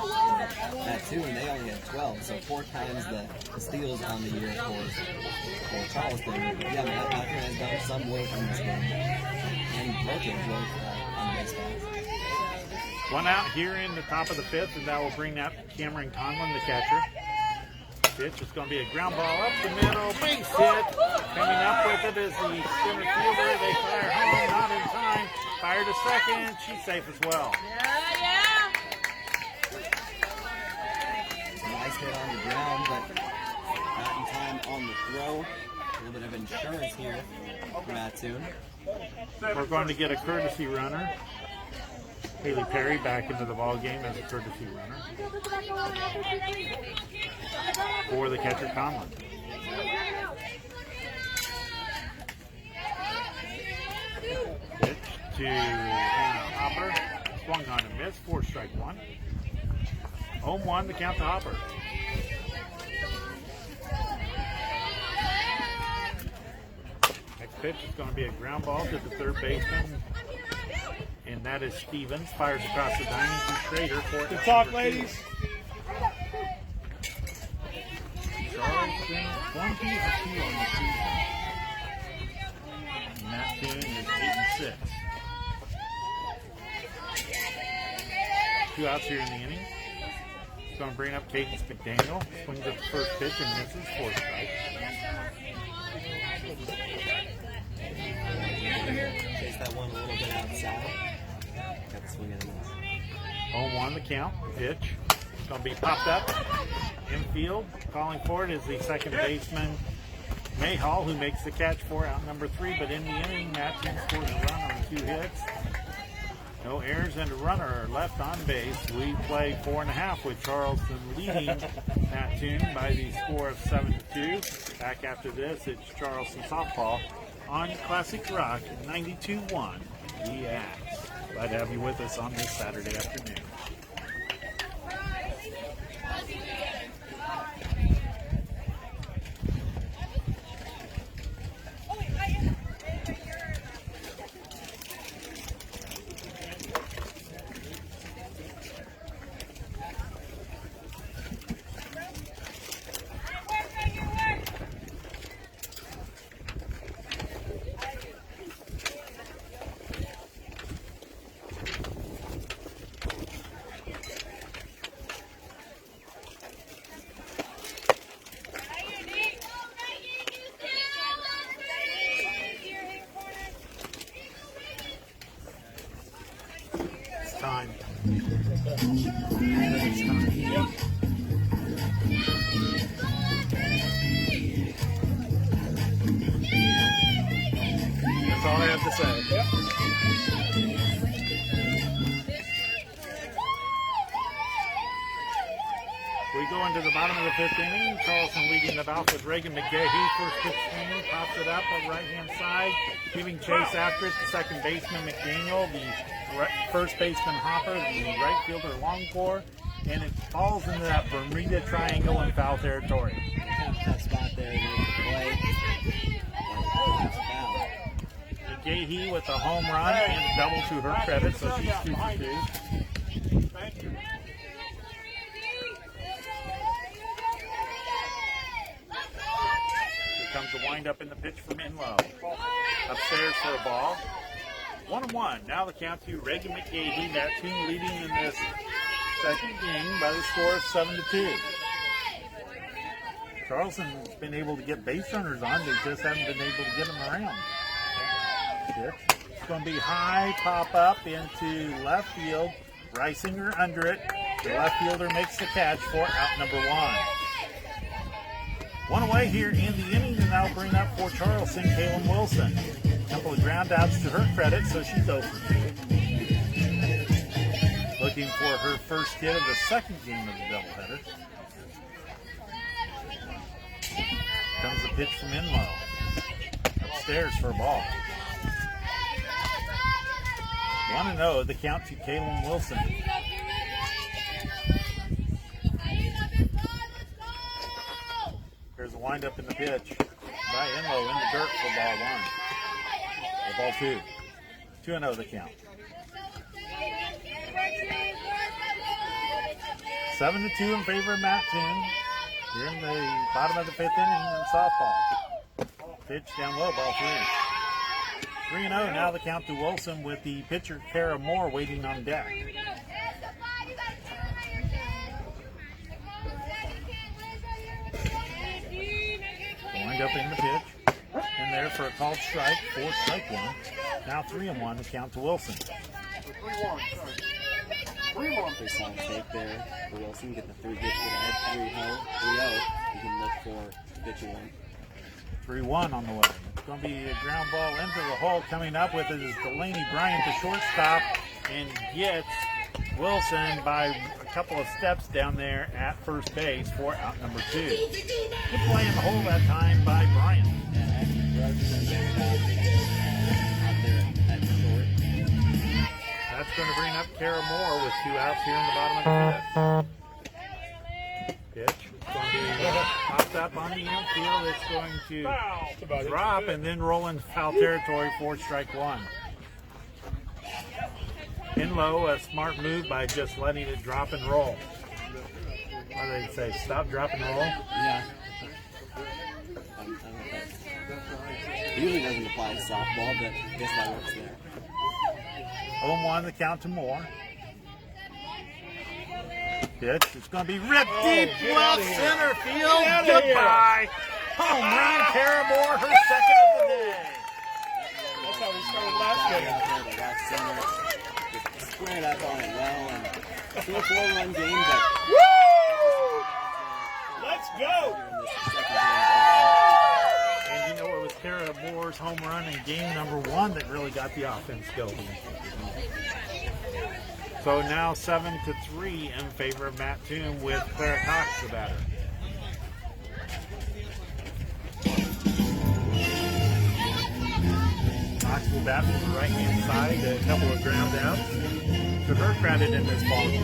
Mattoon, they only had 12, so 4 times the steals on the year for Charleston. Yeah, Mattoon has done some work in this game, and rotated work on the base pass. One out here in the top of the 5th, and that will bring out Cameron Conlon, the catcher. Pitch is going to be a ground ball up the middle, base hit. Coming up with it is the center fielder. They fire home, not in time. Fire to second, she's safe as well. Nice hit on the ground, but not in time on the throw. A little bit of insurance here for Mattoon. We're going to get a courtesy runner. Haley Perry back into the ball game as a courtesy runner for the catcher Conlon. Pitch to Hopper, swung on and missed, 4 strike 1. 0-1 to count to Hopper. Next pitch is going to be a ground ball to the third baseman. And that is Stevens, fires across the diamond to Schrader for Good talk, ladies. Charleston 20-2 on the season. Mattoon is 8-6. 2 outs here in the inning. It's going to bring up Cadence McDaniel. Swings at the first pitch and misses for a strike. Chase that one a little bit outside. Got the swing in the miss. 0-1 the count. Pitch. It's going to be popped up. Infield. Calling for it is the second baseman, Mayhall, who makes the catch for out number 3. But in the inning, Mattoon scores a run on 2 hits. No errors and a runner left on base. We play 4.5 with Charleston leading Mattoon by the score of 7-2. Back after this, it's Charleston softball on Classic Rock 92.1 EX. Glad to have you with us on this Saturday afternoon. Time. That's all I have to say. We go into the bottom of the 5th inning. Charleston leading the bout with Reagan McGahee. First pitch swinging, pops it up on right-hand side, giving chase after it. The second baseman McDaniel, the first baseman Hopper, the right fielder Longcore, and it falls into that Bermuda Triangle in foul territory. Tough spot there. Play. McGahee with a home run and a double to her credit, so she's 2 for 2. Thank you. Here comes the windup in the pitch from Inlow. Upstairs for a ball. 1-1. Now the count to Reagan McGahee. Mattoon leading in this second game by the score of 7-2. Charleston's been able to get base runners on. They just haven't been able to get them around. Pitch. It's going to be high, pop up into left field. Reisinger under it. The left fielder makes the catch for out number 1. One away here in the inning, and that'll bring up for Charleston, Kaylin Wilson. A couple of ground outs to her credit, so she's 0 for 2. Looking for her first hit of the second game of the doubleheader. Comes the pitch from Inlow. Upstairs for a ball. 1-0, the count to Kaylin Wilson. There's a windup in the pitch by Inlow in the dirt for ball 1. Or ball 2. 2-0 the count. 7-2 in favor of Mattoon. Here in the bottom of the 5th inning in softball. Pitch down low, ball 3. 3-0 now the count to Wilson with the pitcher Kara Moore waiting on deck. Wind up in the pitch. In there for a called strike, 4 strike 1. Now 3-1 the count to Wilson. 3-1. First time take there for Wilson. Get the 3 get to the head. 3-0. You can look for pitcher 1. 3-1 on the way. It's going to be a ground ball into the hole. Coming up with it is Delaney Bryant, the shortstop, and gets Wilson by a couple of steps down there at first base for out number 2. Good play in the hole that time by Bryant. That's going to bring up Kara Moore with 2 outs here in the bottom of the 5th. Pitch. It's going to be popped up on the infield. It's going to drop and then roll into foul territory for strike 1. Inlow, a smart move by just letting it drop and roll. What do they say? Stop, drop, and roll? Yeah. It usually doesn't apply to softball, but I guess that works there. 0-1 the count to Moore. Pitch. It's going to be ripped deep get left outta here. center Get field. outta here. Goodbye. Home run, Kara Moore, her second of the day. That's how we started last game. The left center just squared up on it well, and still a 4-run game, but Let's go. in this second game. And you know, it was Kara Moore's home run in game number 1 that really got the offense going. So now 7-3 in favor of Mattoon with Clara Cox the batter. Cox will bat from the right-hand side, a couple of ground outs. To her credit in this ball game.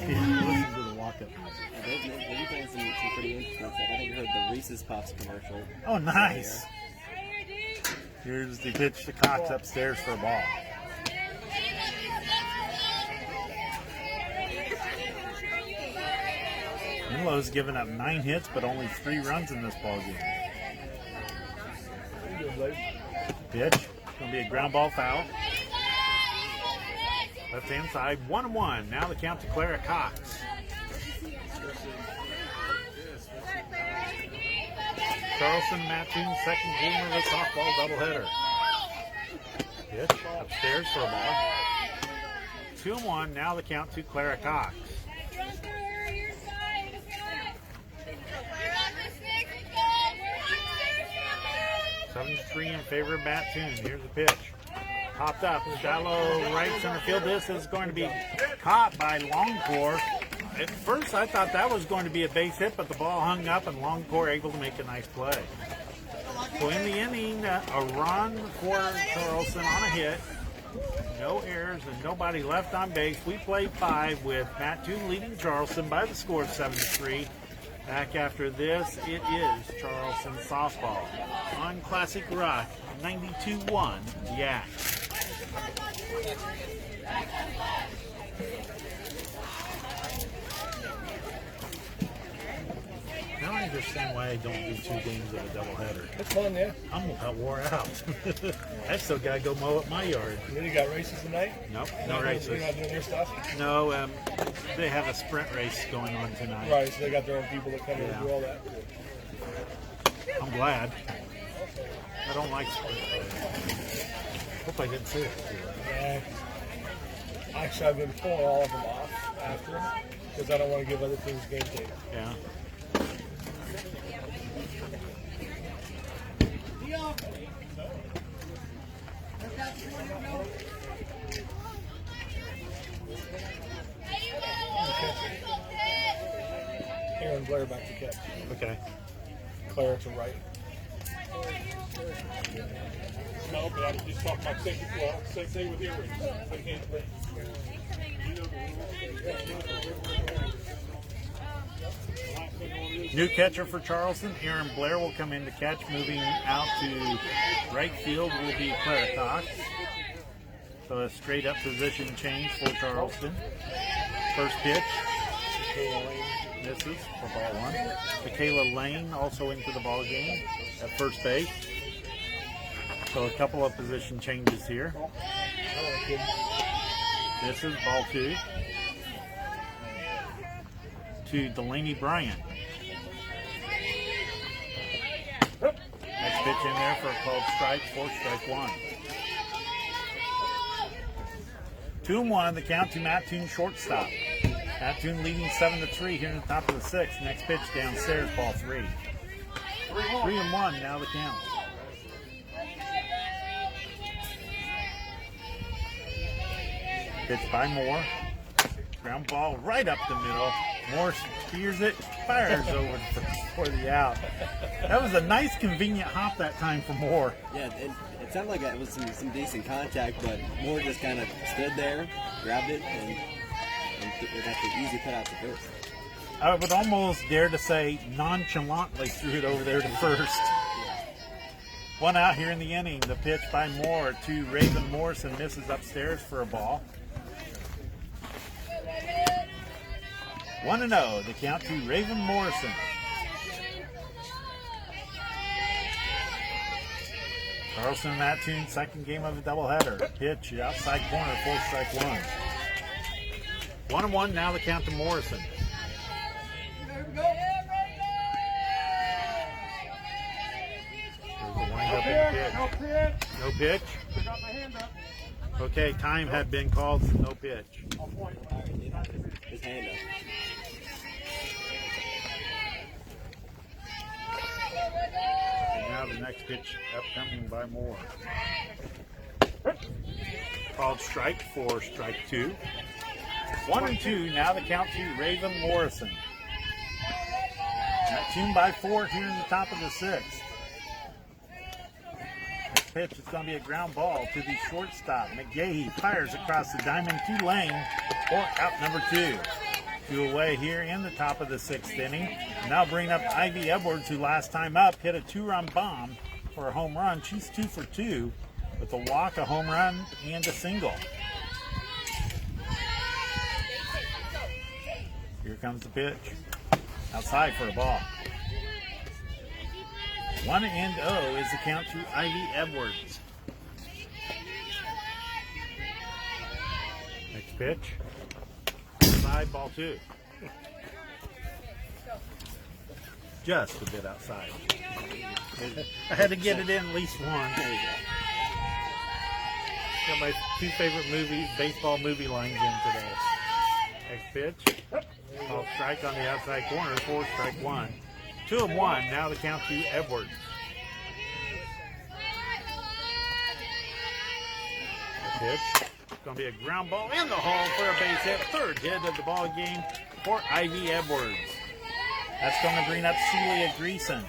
Listen to the walk-up music. They've been playing some pretty interesting stuff. I think I heard the Reese's Puffs commercial. Oh, nice. Here's the pitch to Cox upstairs for a ball. Inlow's given up 9 hits, but only 3 runs in this ball game. Pitch. Going to be a ground ball foul. Left hand side, 1-1. Now the count to Clara Cox. Charleston Mattoon, second game of the softball doubleheader. Pitch upstairs for a ball. 2-1. Now the count to Clara Cox. 7-3 in favor of Mattoon. Here's the pitch. Popped up, shallow right center field. This is going to be caught by Longcore. At first, I thought that was going to be a base hit, but the ball hung up, and Longcore able to make a nice play. So in the inning, a run for Charleston on a hit. No errors and nobody left on base. We played 5 with Mattoon leading Charleston by the score of 7-3. Back after this, it is Charleston softball on Classic Rock 92.1 Yak. Now I understand why I don't do 2 games of a doubleheader. It's fun, yeah. I'm about wore out. I still gotta go mow up my yard. And then you got races tonight? Nope, no races. You're not doing your stuff? No, they have a sprint race going on tonight. Right, so they got their own people that come in Yeah. and do all that. I'm glad. I don't like sprint races. Hope I didn't say it. Yeah. Actually, I've been pulling all of them off after because I don't want to give other teams game tape. Yeah. Aaron Blair back to catch. Okay. Claire to right. No, but I'm just talking about safety. Well, same thing with earrings. They can't play. New catcher for Charleston, Aaron Blair will come in to catch. Moving out to right field will be Clara Cox. So a straight up position change for Charleston. First pitch. Misses for ball 1. Michaela Lane also into the ball game at first base. So a couple of position changes here. This is ball 2. To Delaney Bryant. Next pitch in there for a called strike, 4 1. 2-1, the count to Mattoon shortstop. Mattoon leading 7-3 here in the top of the 6th. Next pitch downstairs, ball 3. 3-1, now the count. Pitch by Moore. Ground ball right up the middle. Moore spears it, fires over for the out. That was a nice, convenient hop that time for Moore. Yeah, it sounded like it was some decent contact, but Moore just kind of stood there, grabbed it, and got the easy cut out to first. I would almost dare to say nonchalantly threw it over there to first. 1 out here in the inning. The pitch by Moore to Raven Morrison misses upstairs for a ball. 1-0, the count to Raven Morrison. Charleston Mattoon, second game of the doubleheader. Pitch outside corner, 4-1. 1-1, now the count to Morrison. There's the wind up in the pitch. No pitch? Got my hand up. Okay, time had been called, so no pitch. I'll point. His hand up. And now the next pitch upcoming by Moore. Called strike for strike 2. 1-2, now the count to Raven Morrison. Mattoon by 4 here in the top of the 6th. Next pitch is going to be a ground ball to the shortstop. McGahee fires across the diamond 2 lane for out number 2. 2 away here in the top of the 6th inning. Now bring up Ivy Edwards, who last time up hit a 2-run bomb for a home run. She's 2 for 2 with a walk, a home run, and a single. Here comes the pitch. Outside for a ball. 1-0 is the count to Ivy Edwards. Next pitch. Outside, ball 2. Just a bit outside. I had to get it in at least one. Got my 2 favorite movies, baseball movie lines in today. Next pitch. Called strike on the outside corner for strike 1. 2-1. Now the count to Edwards. Pitch. It's going to be a ground ball in the hole for a base hit. 3rd hit of the ball game for Ivy Edwards. That's going to bring up Celia Greason.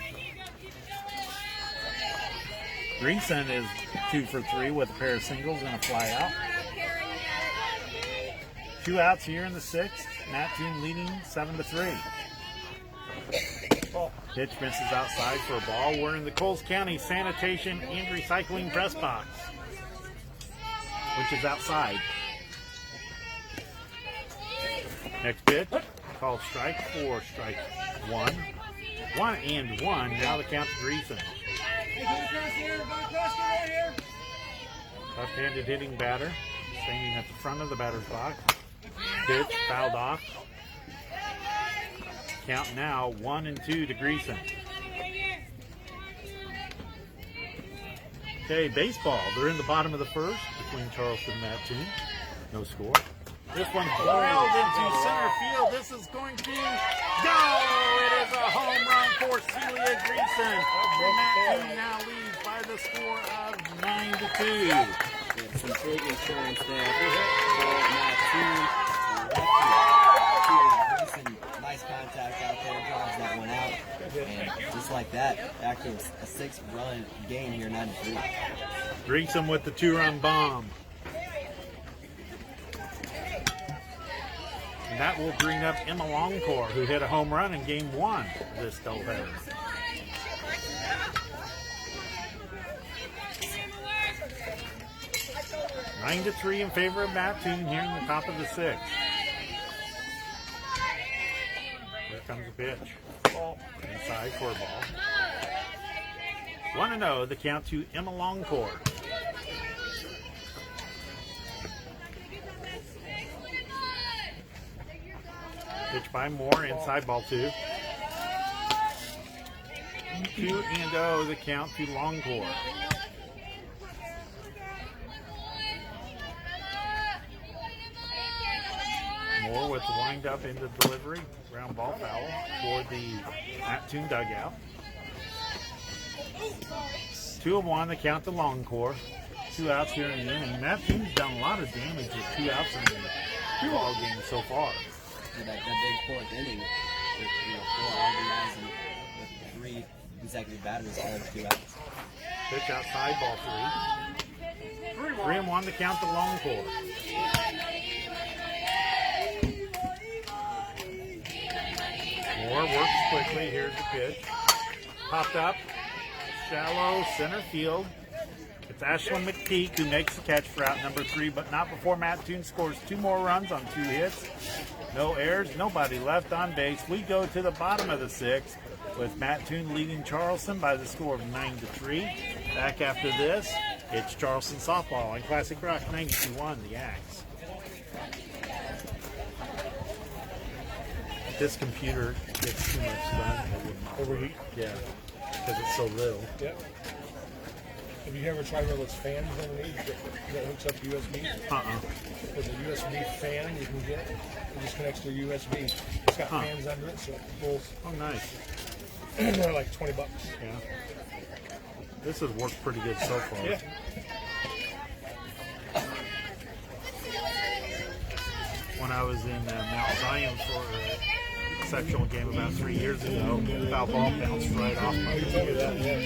Greason is 2 for 3 with a pair of singles and a fly out. 2 outs here in the 6th. Mattoon leading 7-3. Pitch misses outside for a ball. We're in the Coles County Sanitation and Recycling press box, which is outside. Next pitch, called strike for strike 1. 1-1. Now the count to Greason. Left-handed hitting batter, standing at the front of the batter's box. Pitch fouled off. Count now 1-2 to Greason. Okay, baseball. They're in the bottom of the 1st between Charleston and Mattoon. No score. This one barreled into center field. This is going to go. It is a home run for Celia Greason. Mattoon now leads by the score of 9-2. Yeah, some big insurance there for Mattoon. Nice contact out there, drives that one out. And just like that, actually a 6-run game here, 9-3. Greason with the 2-run bomb. And that will bring up Emma Longcore, who hit a home run in game 1 of this doubleheader. Nine to 3 in favor of Mattoon here in the top of the 6th. Here comes the pitch. Ball inside for a ball. 1-0, the count to Emma Longcore. Pitch by Moore, inside ball 2. 2-0, the count to Longcore. Moore with the wind up into delivery. Ground ball foul for the Mattoon dugout. 2-1, the count to Longcore. 2 outs here in the inning. Mattoon's done a lot of damage with 2 outs in the ball game so far. That big 4th inning with 4 RBIs and with 3 consecutive batters, all with 2 outs. Pitch outside, ball 3. 3-1, the count to Longcore. Moore works quickly. Here's the pitch. Popped up. Shallow center field. It's Ashlyn McPeak who makes the catch for out number 3, but not before Mattoon scores 2 more runs on 2 hits. No errors, nobody left on base. We go to the bottom of the 6th with Mattoon leading Charleston by the score of 9-3. Back after this, it's Charleston softball on Classic Rock 92.1, the Axe. This computer gets too much sun. Overheat. Yeah, because it's so little. Yep. Have you ever tried one of those fans underneath that hooks up to USB? There's a USB fan you can get. It just connects to your USB. It's got fans under it, so it pulls. Oh, nice. They're like $20. Yeah. This has worked pretty good so far. Yeah. When I was in Mount Zion for a sectional game about 3 years ago, the foul ball bounced right off my You told me that, yeah.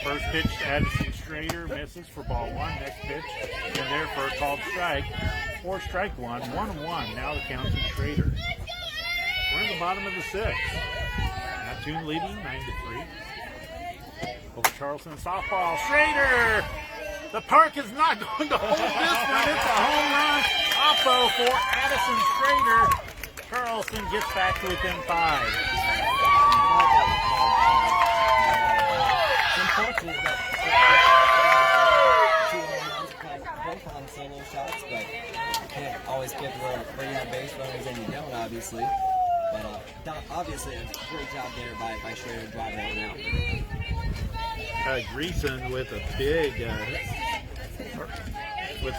First pitch to Addison Schrader, misses for ball one. Next pitch, and there for a called strike. 4 strike one, 1-1. Now the count to Schrader. We're in the bottom of the 6th. Mattoon leading 9-3. Over Charleston softball. Schrader! The park is not going to hold this one. It's a home run. Oppo for Addison Schrader. Charleston gets back to within 5. Unfortunate that both on solo shots, but you can't always get where you have base runners and you don't, obviously. But obviously, a great job there by Schrader driving it out. Greason with a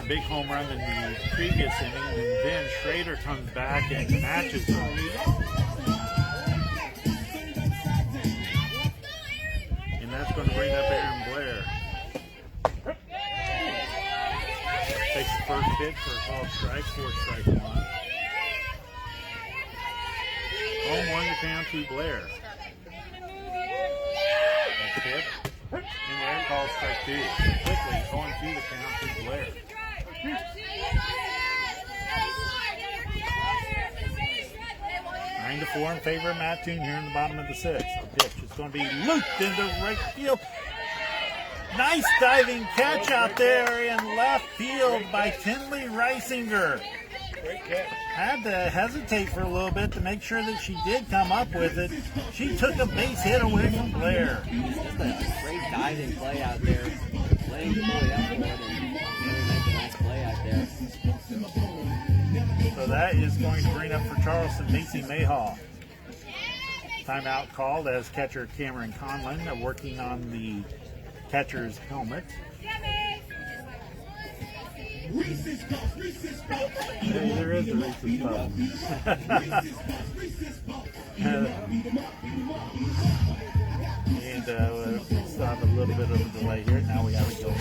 big home run in the previous inning, and then Schrader comes back and matches him. And that's going to bring up Aaron Blair. Takes the first pitch for a called strike, 4 strike one. 0-1 to count to Blair. Next pitch. In there, called strike 2. Quickly, 0-2 to count to Blair. 9-4 in favor of Mattoon here in the bottom of the 6th. The pitch is going to be looped into right field. Nice diving catch out there in left field by Tinley Reisinger. Great catch. Had to hesitate for a little bit to make sure that she did come up with it. She took a base hit away from Blair. Just a great diving play out there. Laying the boy up for it and really making a nice play out there. So that is going to bring up for Charleston Macy Mayhaw. Timeout called as catcher Cameron Conlon working on the catcher's helmet. Hey, there is a Reese's Puff. And we still have a little bit of a delay here. Now we have it going.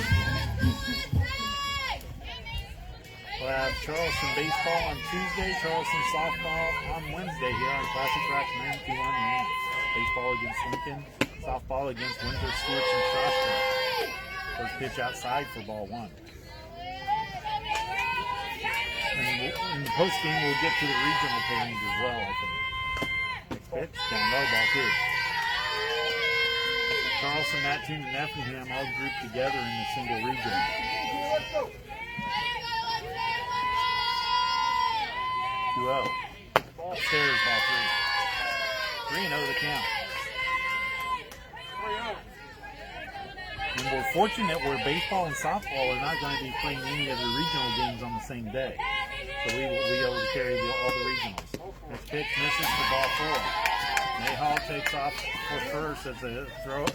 We'll have Charleston baseball on Tuesday, Charleston softball on Wednesday here on Classic Rock 92 on the Ants. Baseball against Lincoln, softball against Winter, Stewart's, and Shasta. First pitch outside for ball one. And in the post game, we'll get to the regional pairings as well, I think. Next pitch, down low, ball 2. Charleston, Mattoon, and Effingham all grouped together in the single region. 2-0. Upstairs, ball 3. 3-0 the count. And we're fortunate where baseball and softball are not going to be playing any of the regional games on the same day. So we able to carry all the regionals. Next pitch misses for ball 4. Mayhaw takes off for first as the throw.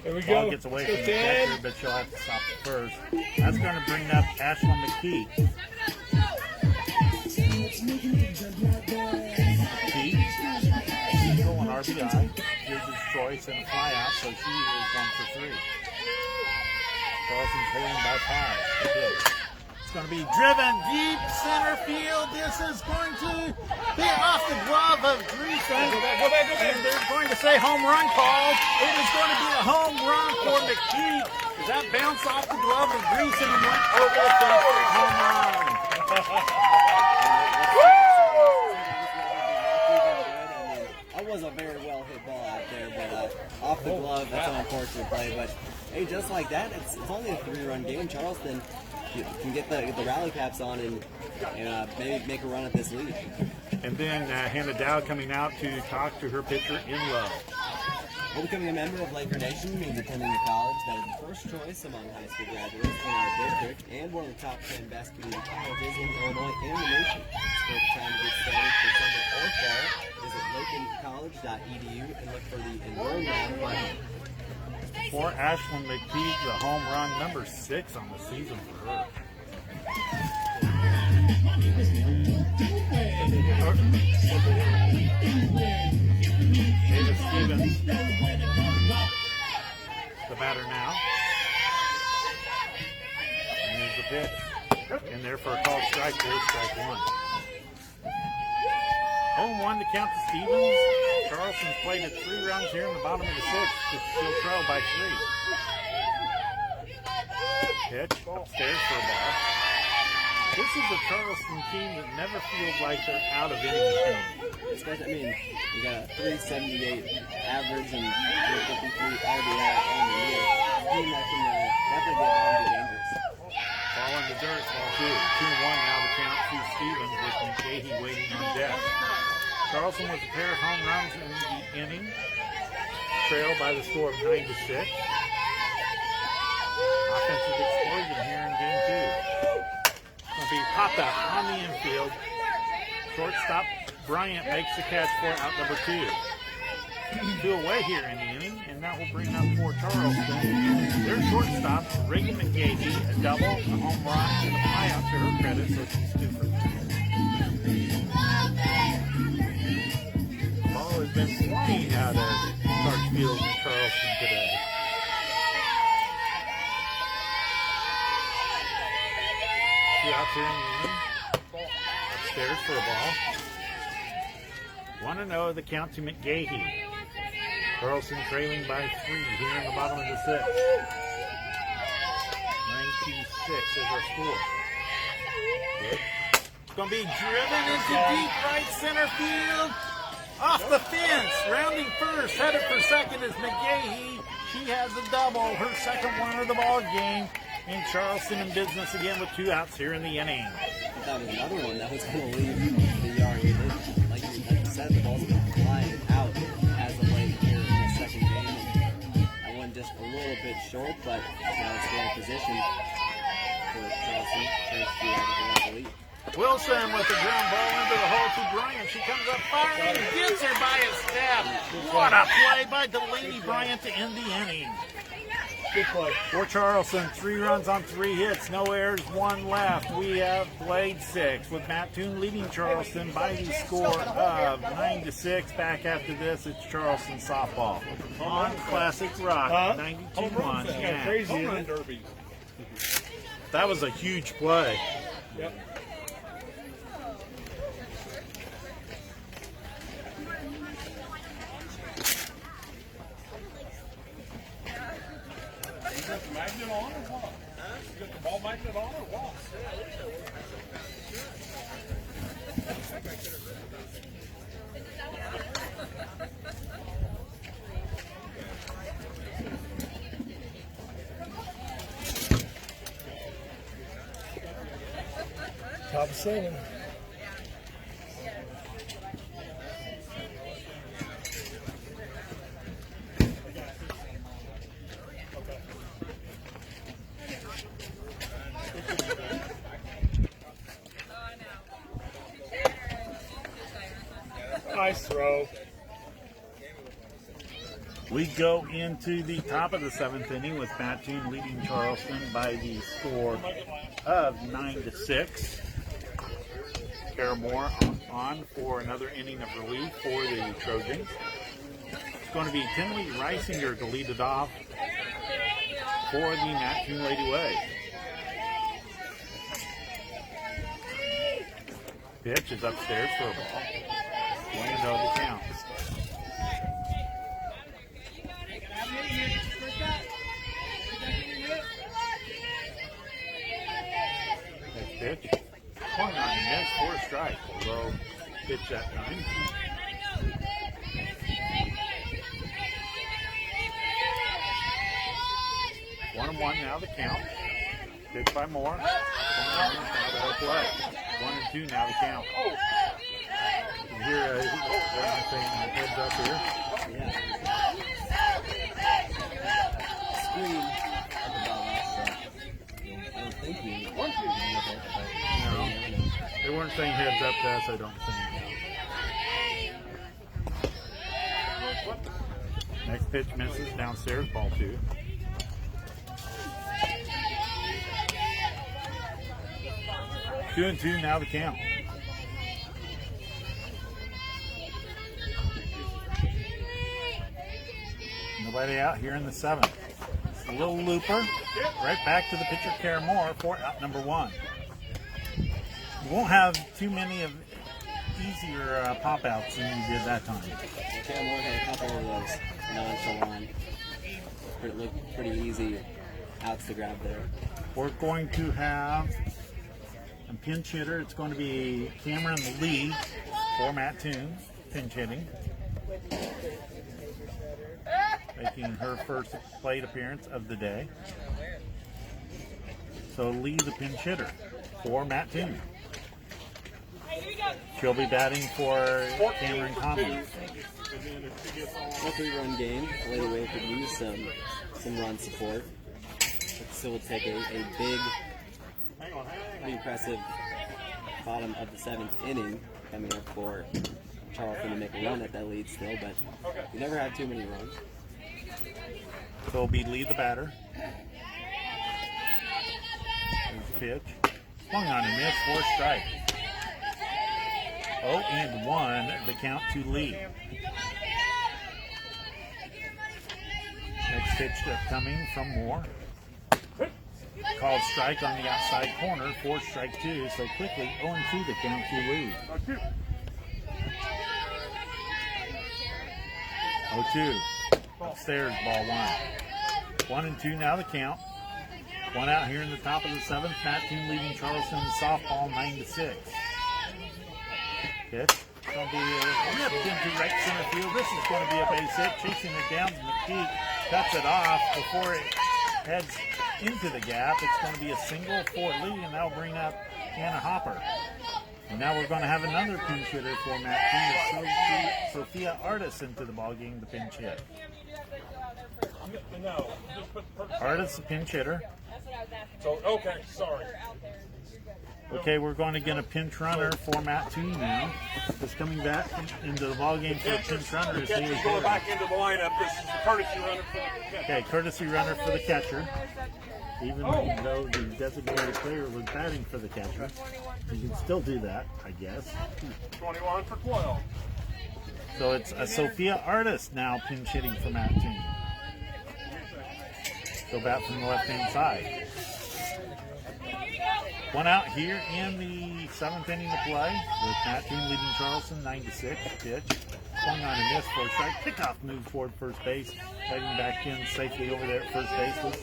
There we Ball go. gets away from the catcher, but she'll have to stop at first. That's going to bring up Ashlyn McKee. Single and RBI. Gives his choice and a fly out, so she is 1 for 3. Charleston's holding by 5. It's going to be driven deep center field. This is going to be off the glove of Greason. Go back. And they're going to say home run called. It is going to be a home run for McKee. Does that bounce off the glove of Greason and went over the fence for a home run? That was a very well hit ball out there, but off the glove, that's an unfortunate play. But hey, just like that, it's only a 3-run game. Charleston can get the rally caps on and and maybe make a run at this lead. And then Hannah Dow coming out to talk to her pitcher in love. Well, becoming a member of Laker Nation means attending a college that is the first choice among high school graduates in our district and one of the top 10 best community colleges in Illinois and the nation. It's great time to get started for summer or fall. Visit lakelandcollege.edu and look for the Enroll Now button. For Ashlyn McPeak, the home run number 6 on the season for her. Davis Stevens, the batter now. And there's the pitch. In there for a called strike. There's strike 1. Home 1 to count to Stevens. Charleston's played at 3 runs here in the bottom of the 6th to still trail by 3. Pitch upstairs for a ball. This is a Charleston team that never feels like they're out of anything. Especially, I mean, you got a 378 average and 53 RBI on the year. A team that can definitely get out and be dangerous. Ball in the dirt, ball 2. 2-1 now to count to Stevens with McGahee waiting on deck. Charleston with a pair of home runs in the inning. Trailed by the score of 9-6. Offensive explosion here in game 2. Going to be Papa on the infield. Shortstop Bryant makes the catch for out number 2. 2 away here in the inning, and that will bring up for Charleston. Their shortstop, Reagan McGahee, a double, a home run, and a flyout to her credit, so she's 2 for 3. Ball has been flying out of Clarksfield and Charleston today. Out here in the inning. Upstairs for a ball. 1-0 the count to McGahee. Charleston trailing by 3 here in the bottom of the 6th. 96 is our score. It's going to be driven into deep right center field. Off the fence. Rounding first. Headed for second is McGahee. She has a double. Her second one of the ball game. And Charleston in business again with 2 outs here in the inning. That was another one that was going to leave the yard. Like you said, the ball's been flying out as of late here in the second game. That one just a little bit short, but now it's still in position for Charleston. Thanks to the lead. Wilson with the ground ball into the hole to Bryant. She comes up firing and gets her by a step. What a play by Delaney Bryant to end the inning. Good play. For Charleston, 3 runs on 3 hits, no errors, 1 left. We have played 6 with Mattoon leading Charleston by the score of 9-6. Back after this, it's Charleston softball on Classic Rock, 92-1. Yeah, crazy. Home run derby. That was a huge play. Yep. Magnet on or what? You got the ball magnet on or what? Top of 7. Nice throw. We go into the top of the 7th inning with Mattoon leading Charleston by the score of 9-6. Paramore on for another inning of relief for the Trojans. It's going to be Tinley Reisinger to lead it off for the Mattoon Lady Way. Pitch is upstairs for a ball. 1-0 the count. Next pitch. Swung on and missed for a strike. Low pitch that time. One now the count. Pitch by Moore. Play. 1-0 2 now the count. You can hear everything heads up here. Yeah. Screen up above us, so I don't think we want to. No, they weren't saying heads up to us, I don't think. Next pitch misses downstairs, ball 2. Two and 2 now the count. Nobody out here in the 7th. It's a little looper. Right back to the pitcher, Care for out number 1. You won't have too many of easier pop outs than you did that time. Care had a couple of those nonchalant, it looked pretty easy outs to grab there. We're going to have a pinch hitter. It's going to be Cameron Lee for Mattoon, pinch hitting. Making her first plate appearance of the day. So Lee, the pinch hitter for Mattoon. She'll be batting for Cameron Commons. A 3-run game. Lady Wave could use some run support. It still would take a big, pretty impressive bottom of the 7th inning coming up for Charleston to make a run at that lead still, but you never have too many runs. So it'll be Lee the batter. There's the pitch. Swung on and missed for a strike. 0-1, the count to Lee. Next pitch coming from Moore. Called strike on the outside corner for strike 2, so quickly 0-2, the count to Lee. 0-2. Upstairs, ball 1. 1-2 now the count. One out here in the top of the 7th. Mattoon leading Charleston softball 9-6. Pitch. Going to be ripped into right center field. This is going to be a base hit. Chasing it down to McKeek. Cuts it off before it heads into the gap. It's going to be a single for Lee, and that'll bring up Hannah Hopper. And now we're going to have another pinch hitter for Mattoon. Sophia Artis into the ballgame, the pinch hit. Artis, the pinch hitter. So, okay, sorry. Okay, we're going to get a pinch runner for Mattoon now. Just coming back into the ballgame for a pinch runner. Catcher's going back into the lineup. This is the courtesy runner for the catcher. Okay, courtesy runner for the catcher. Even though the designated player was batting for the catcher, you can still do that, I guess. 21 for 12. So it's a Sophia Artis now pinch hitting for Mattoon. Go back from the left-hand side. One out here in the 7th inning of play with Mattoon leading Charleston 9-6. Pitch. Swung on and missed for a strike. Pickoff move toward first base. Heading back in safely over there at first base was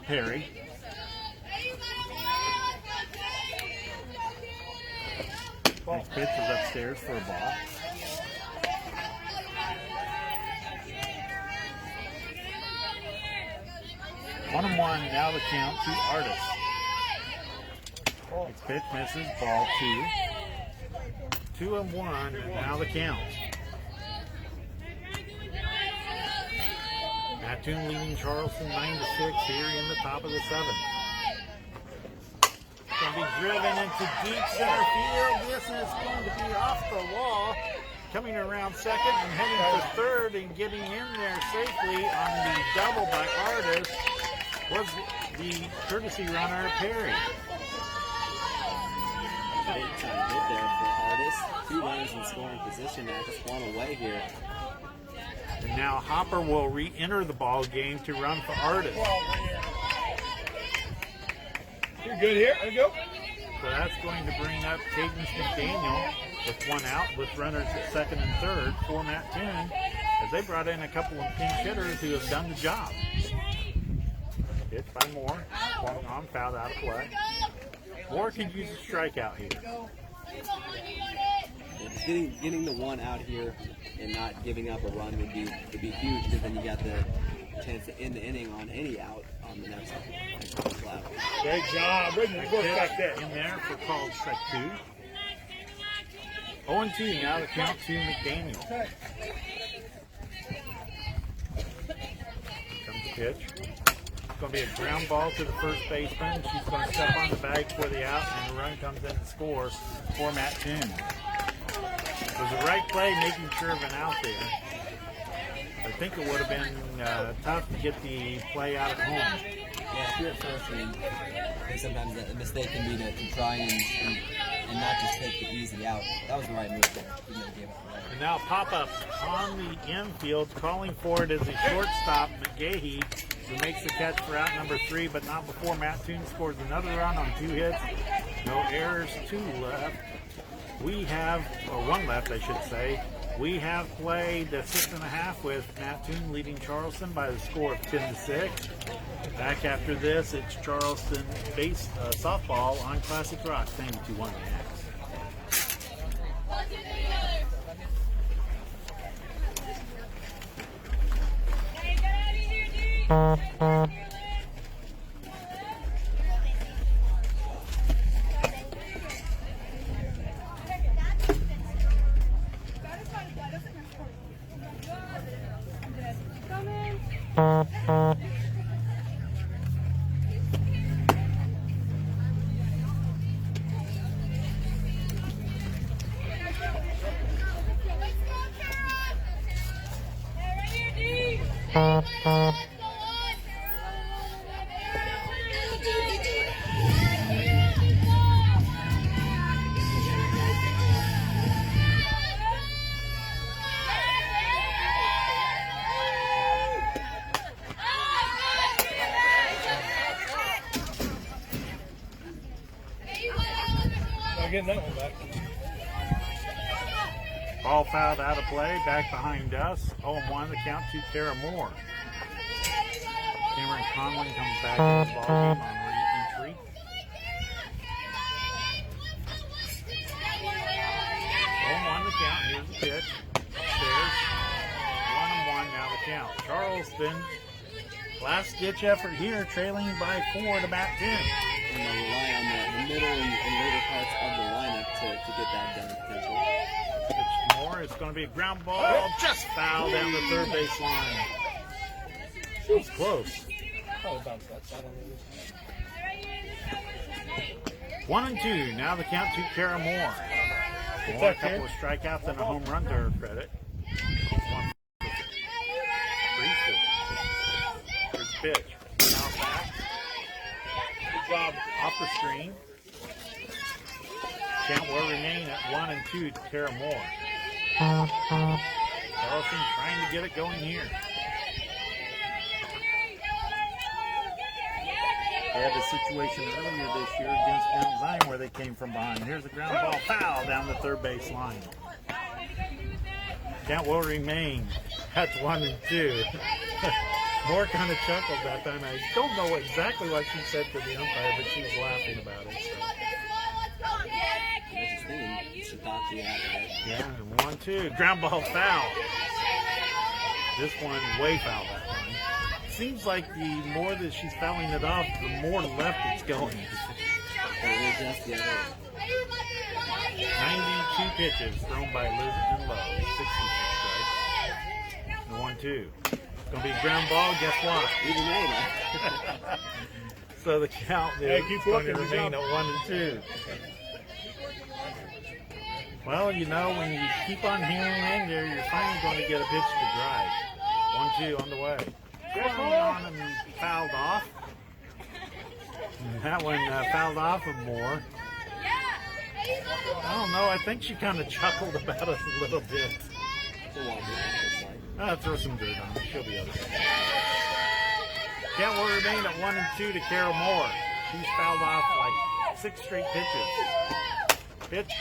Perry. Next pitch is upstairs for a ball. 1-1, now the count to Artis. Next pitch misses, ball 2. 2-1, and now the count. Mattoon leading Charleston 9-6 here in the top of the 7th. Going to be driven into deep center field. This is going to be off the wall. Coming around second and heading for third and getting in there safely on the double by Artis was the courtesy runner, Perry. Big time hit there for Artis. 2 runners in scoring position now, just one away here. And now Hopper will re-enter the ball game to run for Artis. You're good here. There you go. So that's going to bring up Cadence McDaniel with one out with runners at second and third for Mattoon, as they brought in a couple of pinch hitters who have done the job. Pitch by Moore, swung on, fouled out of play. Moore could use a strikeout here. Getting the one out here and not giving up a run would be huge, because then you got the chance to end the inning on any out on the next flat. Great job. Bring the work back there. In there for called strike 2. 0-2 now the count to McDaniel. Comes the pitch. It's going to be a ground ball to the first baseman. She's going to step on the bag for the out, and the run comes in and scores for Mattoon. It was the right play, making sure of an out there. I think it would have been tough to get the play out at home. Yeah, if you're at first, I think sometimes a mistake can be to try and not just take the easy out. That was the right move there. Even though he gave it away. And now pop up on the infield, calling for it as a shortstop, McGahee, who makes the catch for out number 3, but not before Mattoon scores another run on 2 hits. No errors, 2 left. We have, or 1 left, I should say. We have played the 6.5 with Mattoon leading Charleston by the score of 10-6. Back after this, it's Charleston softball on Classic Rock. Thank you to 1 Getting that one back. Ball fouled out of play, back behind us. 0-1, the count to Tara Moore. Cameron Conlon comes back in the ballgame on re-entry. 0-1 the count, here's the pitch. Upstairs. 1-1 now the count. Charleston, last ditch effort here, trailing by 4 to Mattoon. And they'll rely on the middle and later parts of the lineup to get that done potentially. Pitch to Moore. It's going to be a ground ball, just foul down the third base line. That was close. Probably bounce that side on the 1-2. Now the count to Kara Moore. Moore, a couple of strikeouts and a home run to her credit. 1-3. Here's the pitch. Now back. Good job off the screen. Count will remain at 1-2 to Kara Moore. Charleston trying to get it going here. They had a situation earlier this year against Mount Zion where they came from behind. Here's a ground ball foul down the third base line. Count will remain at 1-2. Moore kind of chuckled that time. I don't know exactly what she said to the umpire, but she was laughing about it. So. She thought she had it. Yeah, 1-2. Ground ball foul. This one way foul that time. Seems like the more that she's fouling it off, the more left it's going. Just the other way. 92 pitches thrown by Liz Lowe. 66 strikes. The 1-2. It's going to be a ground ball. Guess what? Even more. So the count is going to remain at 1-2. Well, you know, when you keep on hearing in there, you're finally going to get a pitch to drive. 1-2 on the way. On and fouled off. And that one fouled off of Moore. I don't know. I think she kind of chuckled about it a little bit. Throw some dirt on it. She'll be okay. Count will remain at 1-2 to Carol Moore. She's fouled off like 6 straight pitches. Pitch.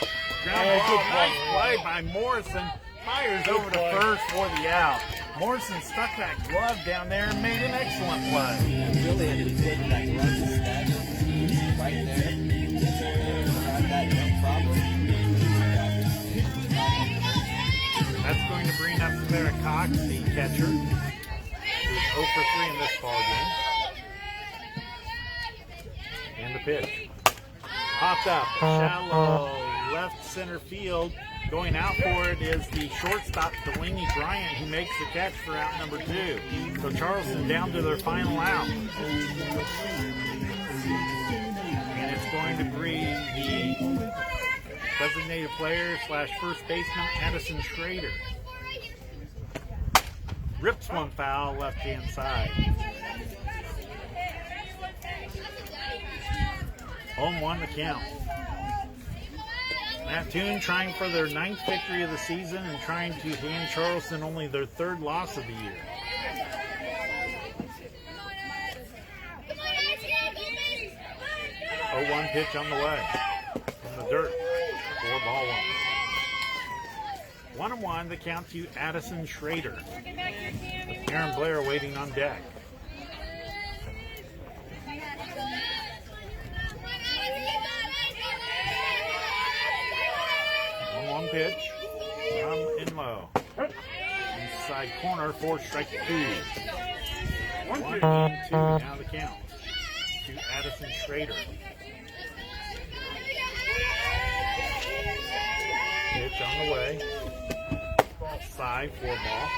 Ground ball. Nice play by Morrison. Fires over to first for the out. Morrison stuck that glove down there and made an excellent play. Really had to put that glove instead. Right there. That no problem. That's going to bring up Sarah Cox, the catcher, who's 0 for 3 in this ball game. And the pitch. Popped up, shallow left center field. Going out for it is the shortstop, Delaney Bryant, who makes the catch for out number 2. So Charleston down to their final out. And it's going to bring the designated player / first baseman, Addison Schrader. Rips one foul left-hand side. 0-1 the count. Mattoon trying for their 9th victory of the season and trying to hand Charleston only their 3rd loss of the year. 0-1 pitch on the way. From the dirt. 4-1. 1-1 the count to Addison Schrader. With Aaron Blair waiting on deck. 1-1 pitch from in low. Inside corner for strike 2. 1-2 now the count to Addison Schrader. Pitch on the way. Outside, 4-ball.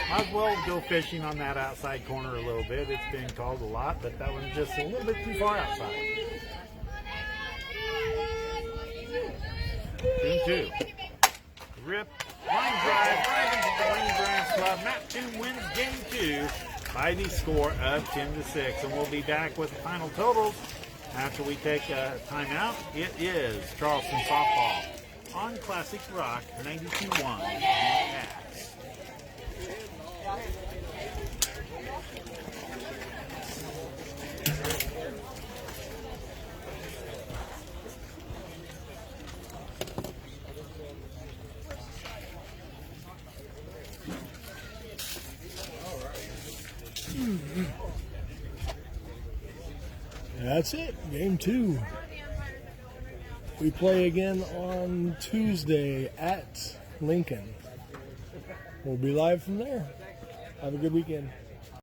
Might as well go fishing on that outside corner a little bit. It's been called a lot, but that one's just a little bit too far outside. 2-2. Rip, line drive, right into the Wayne Bryant club. Mattoon wins game 2 by the score of 10-6. And we'll be back with the final totals after we take a timeout. It is Charleston softball on Classic Rock 92.1 X. That's it. Game 2. We play again on Tuesday at Lincoln. We'll be live from there. Have a good weekend.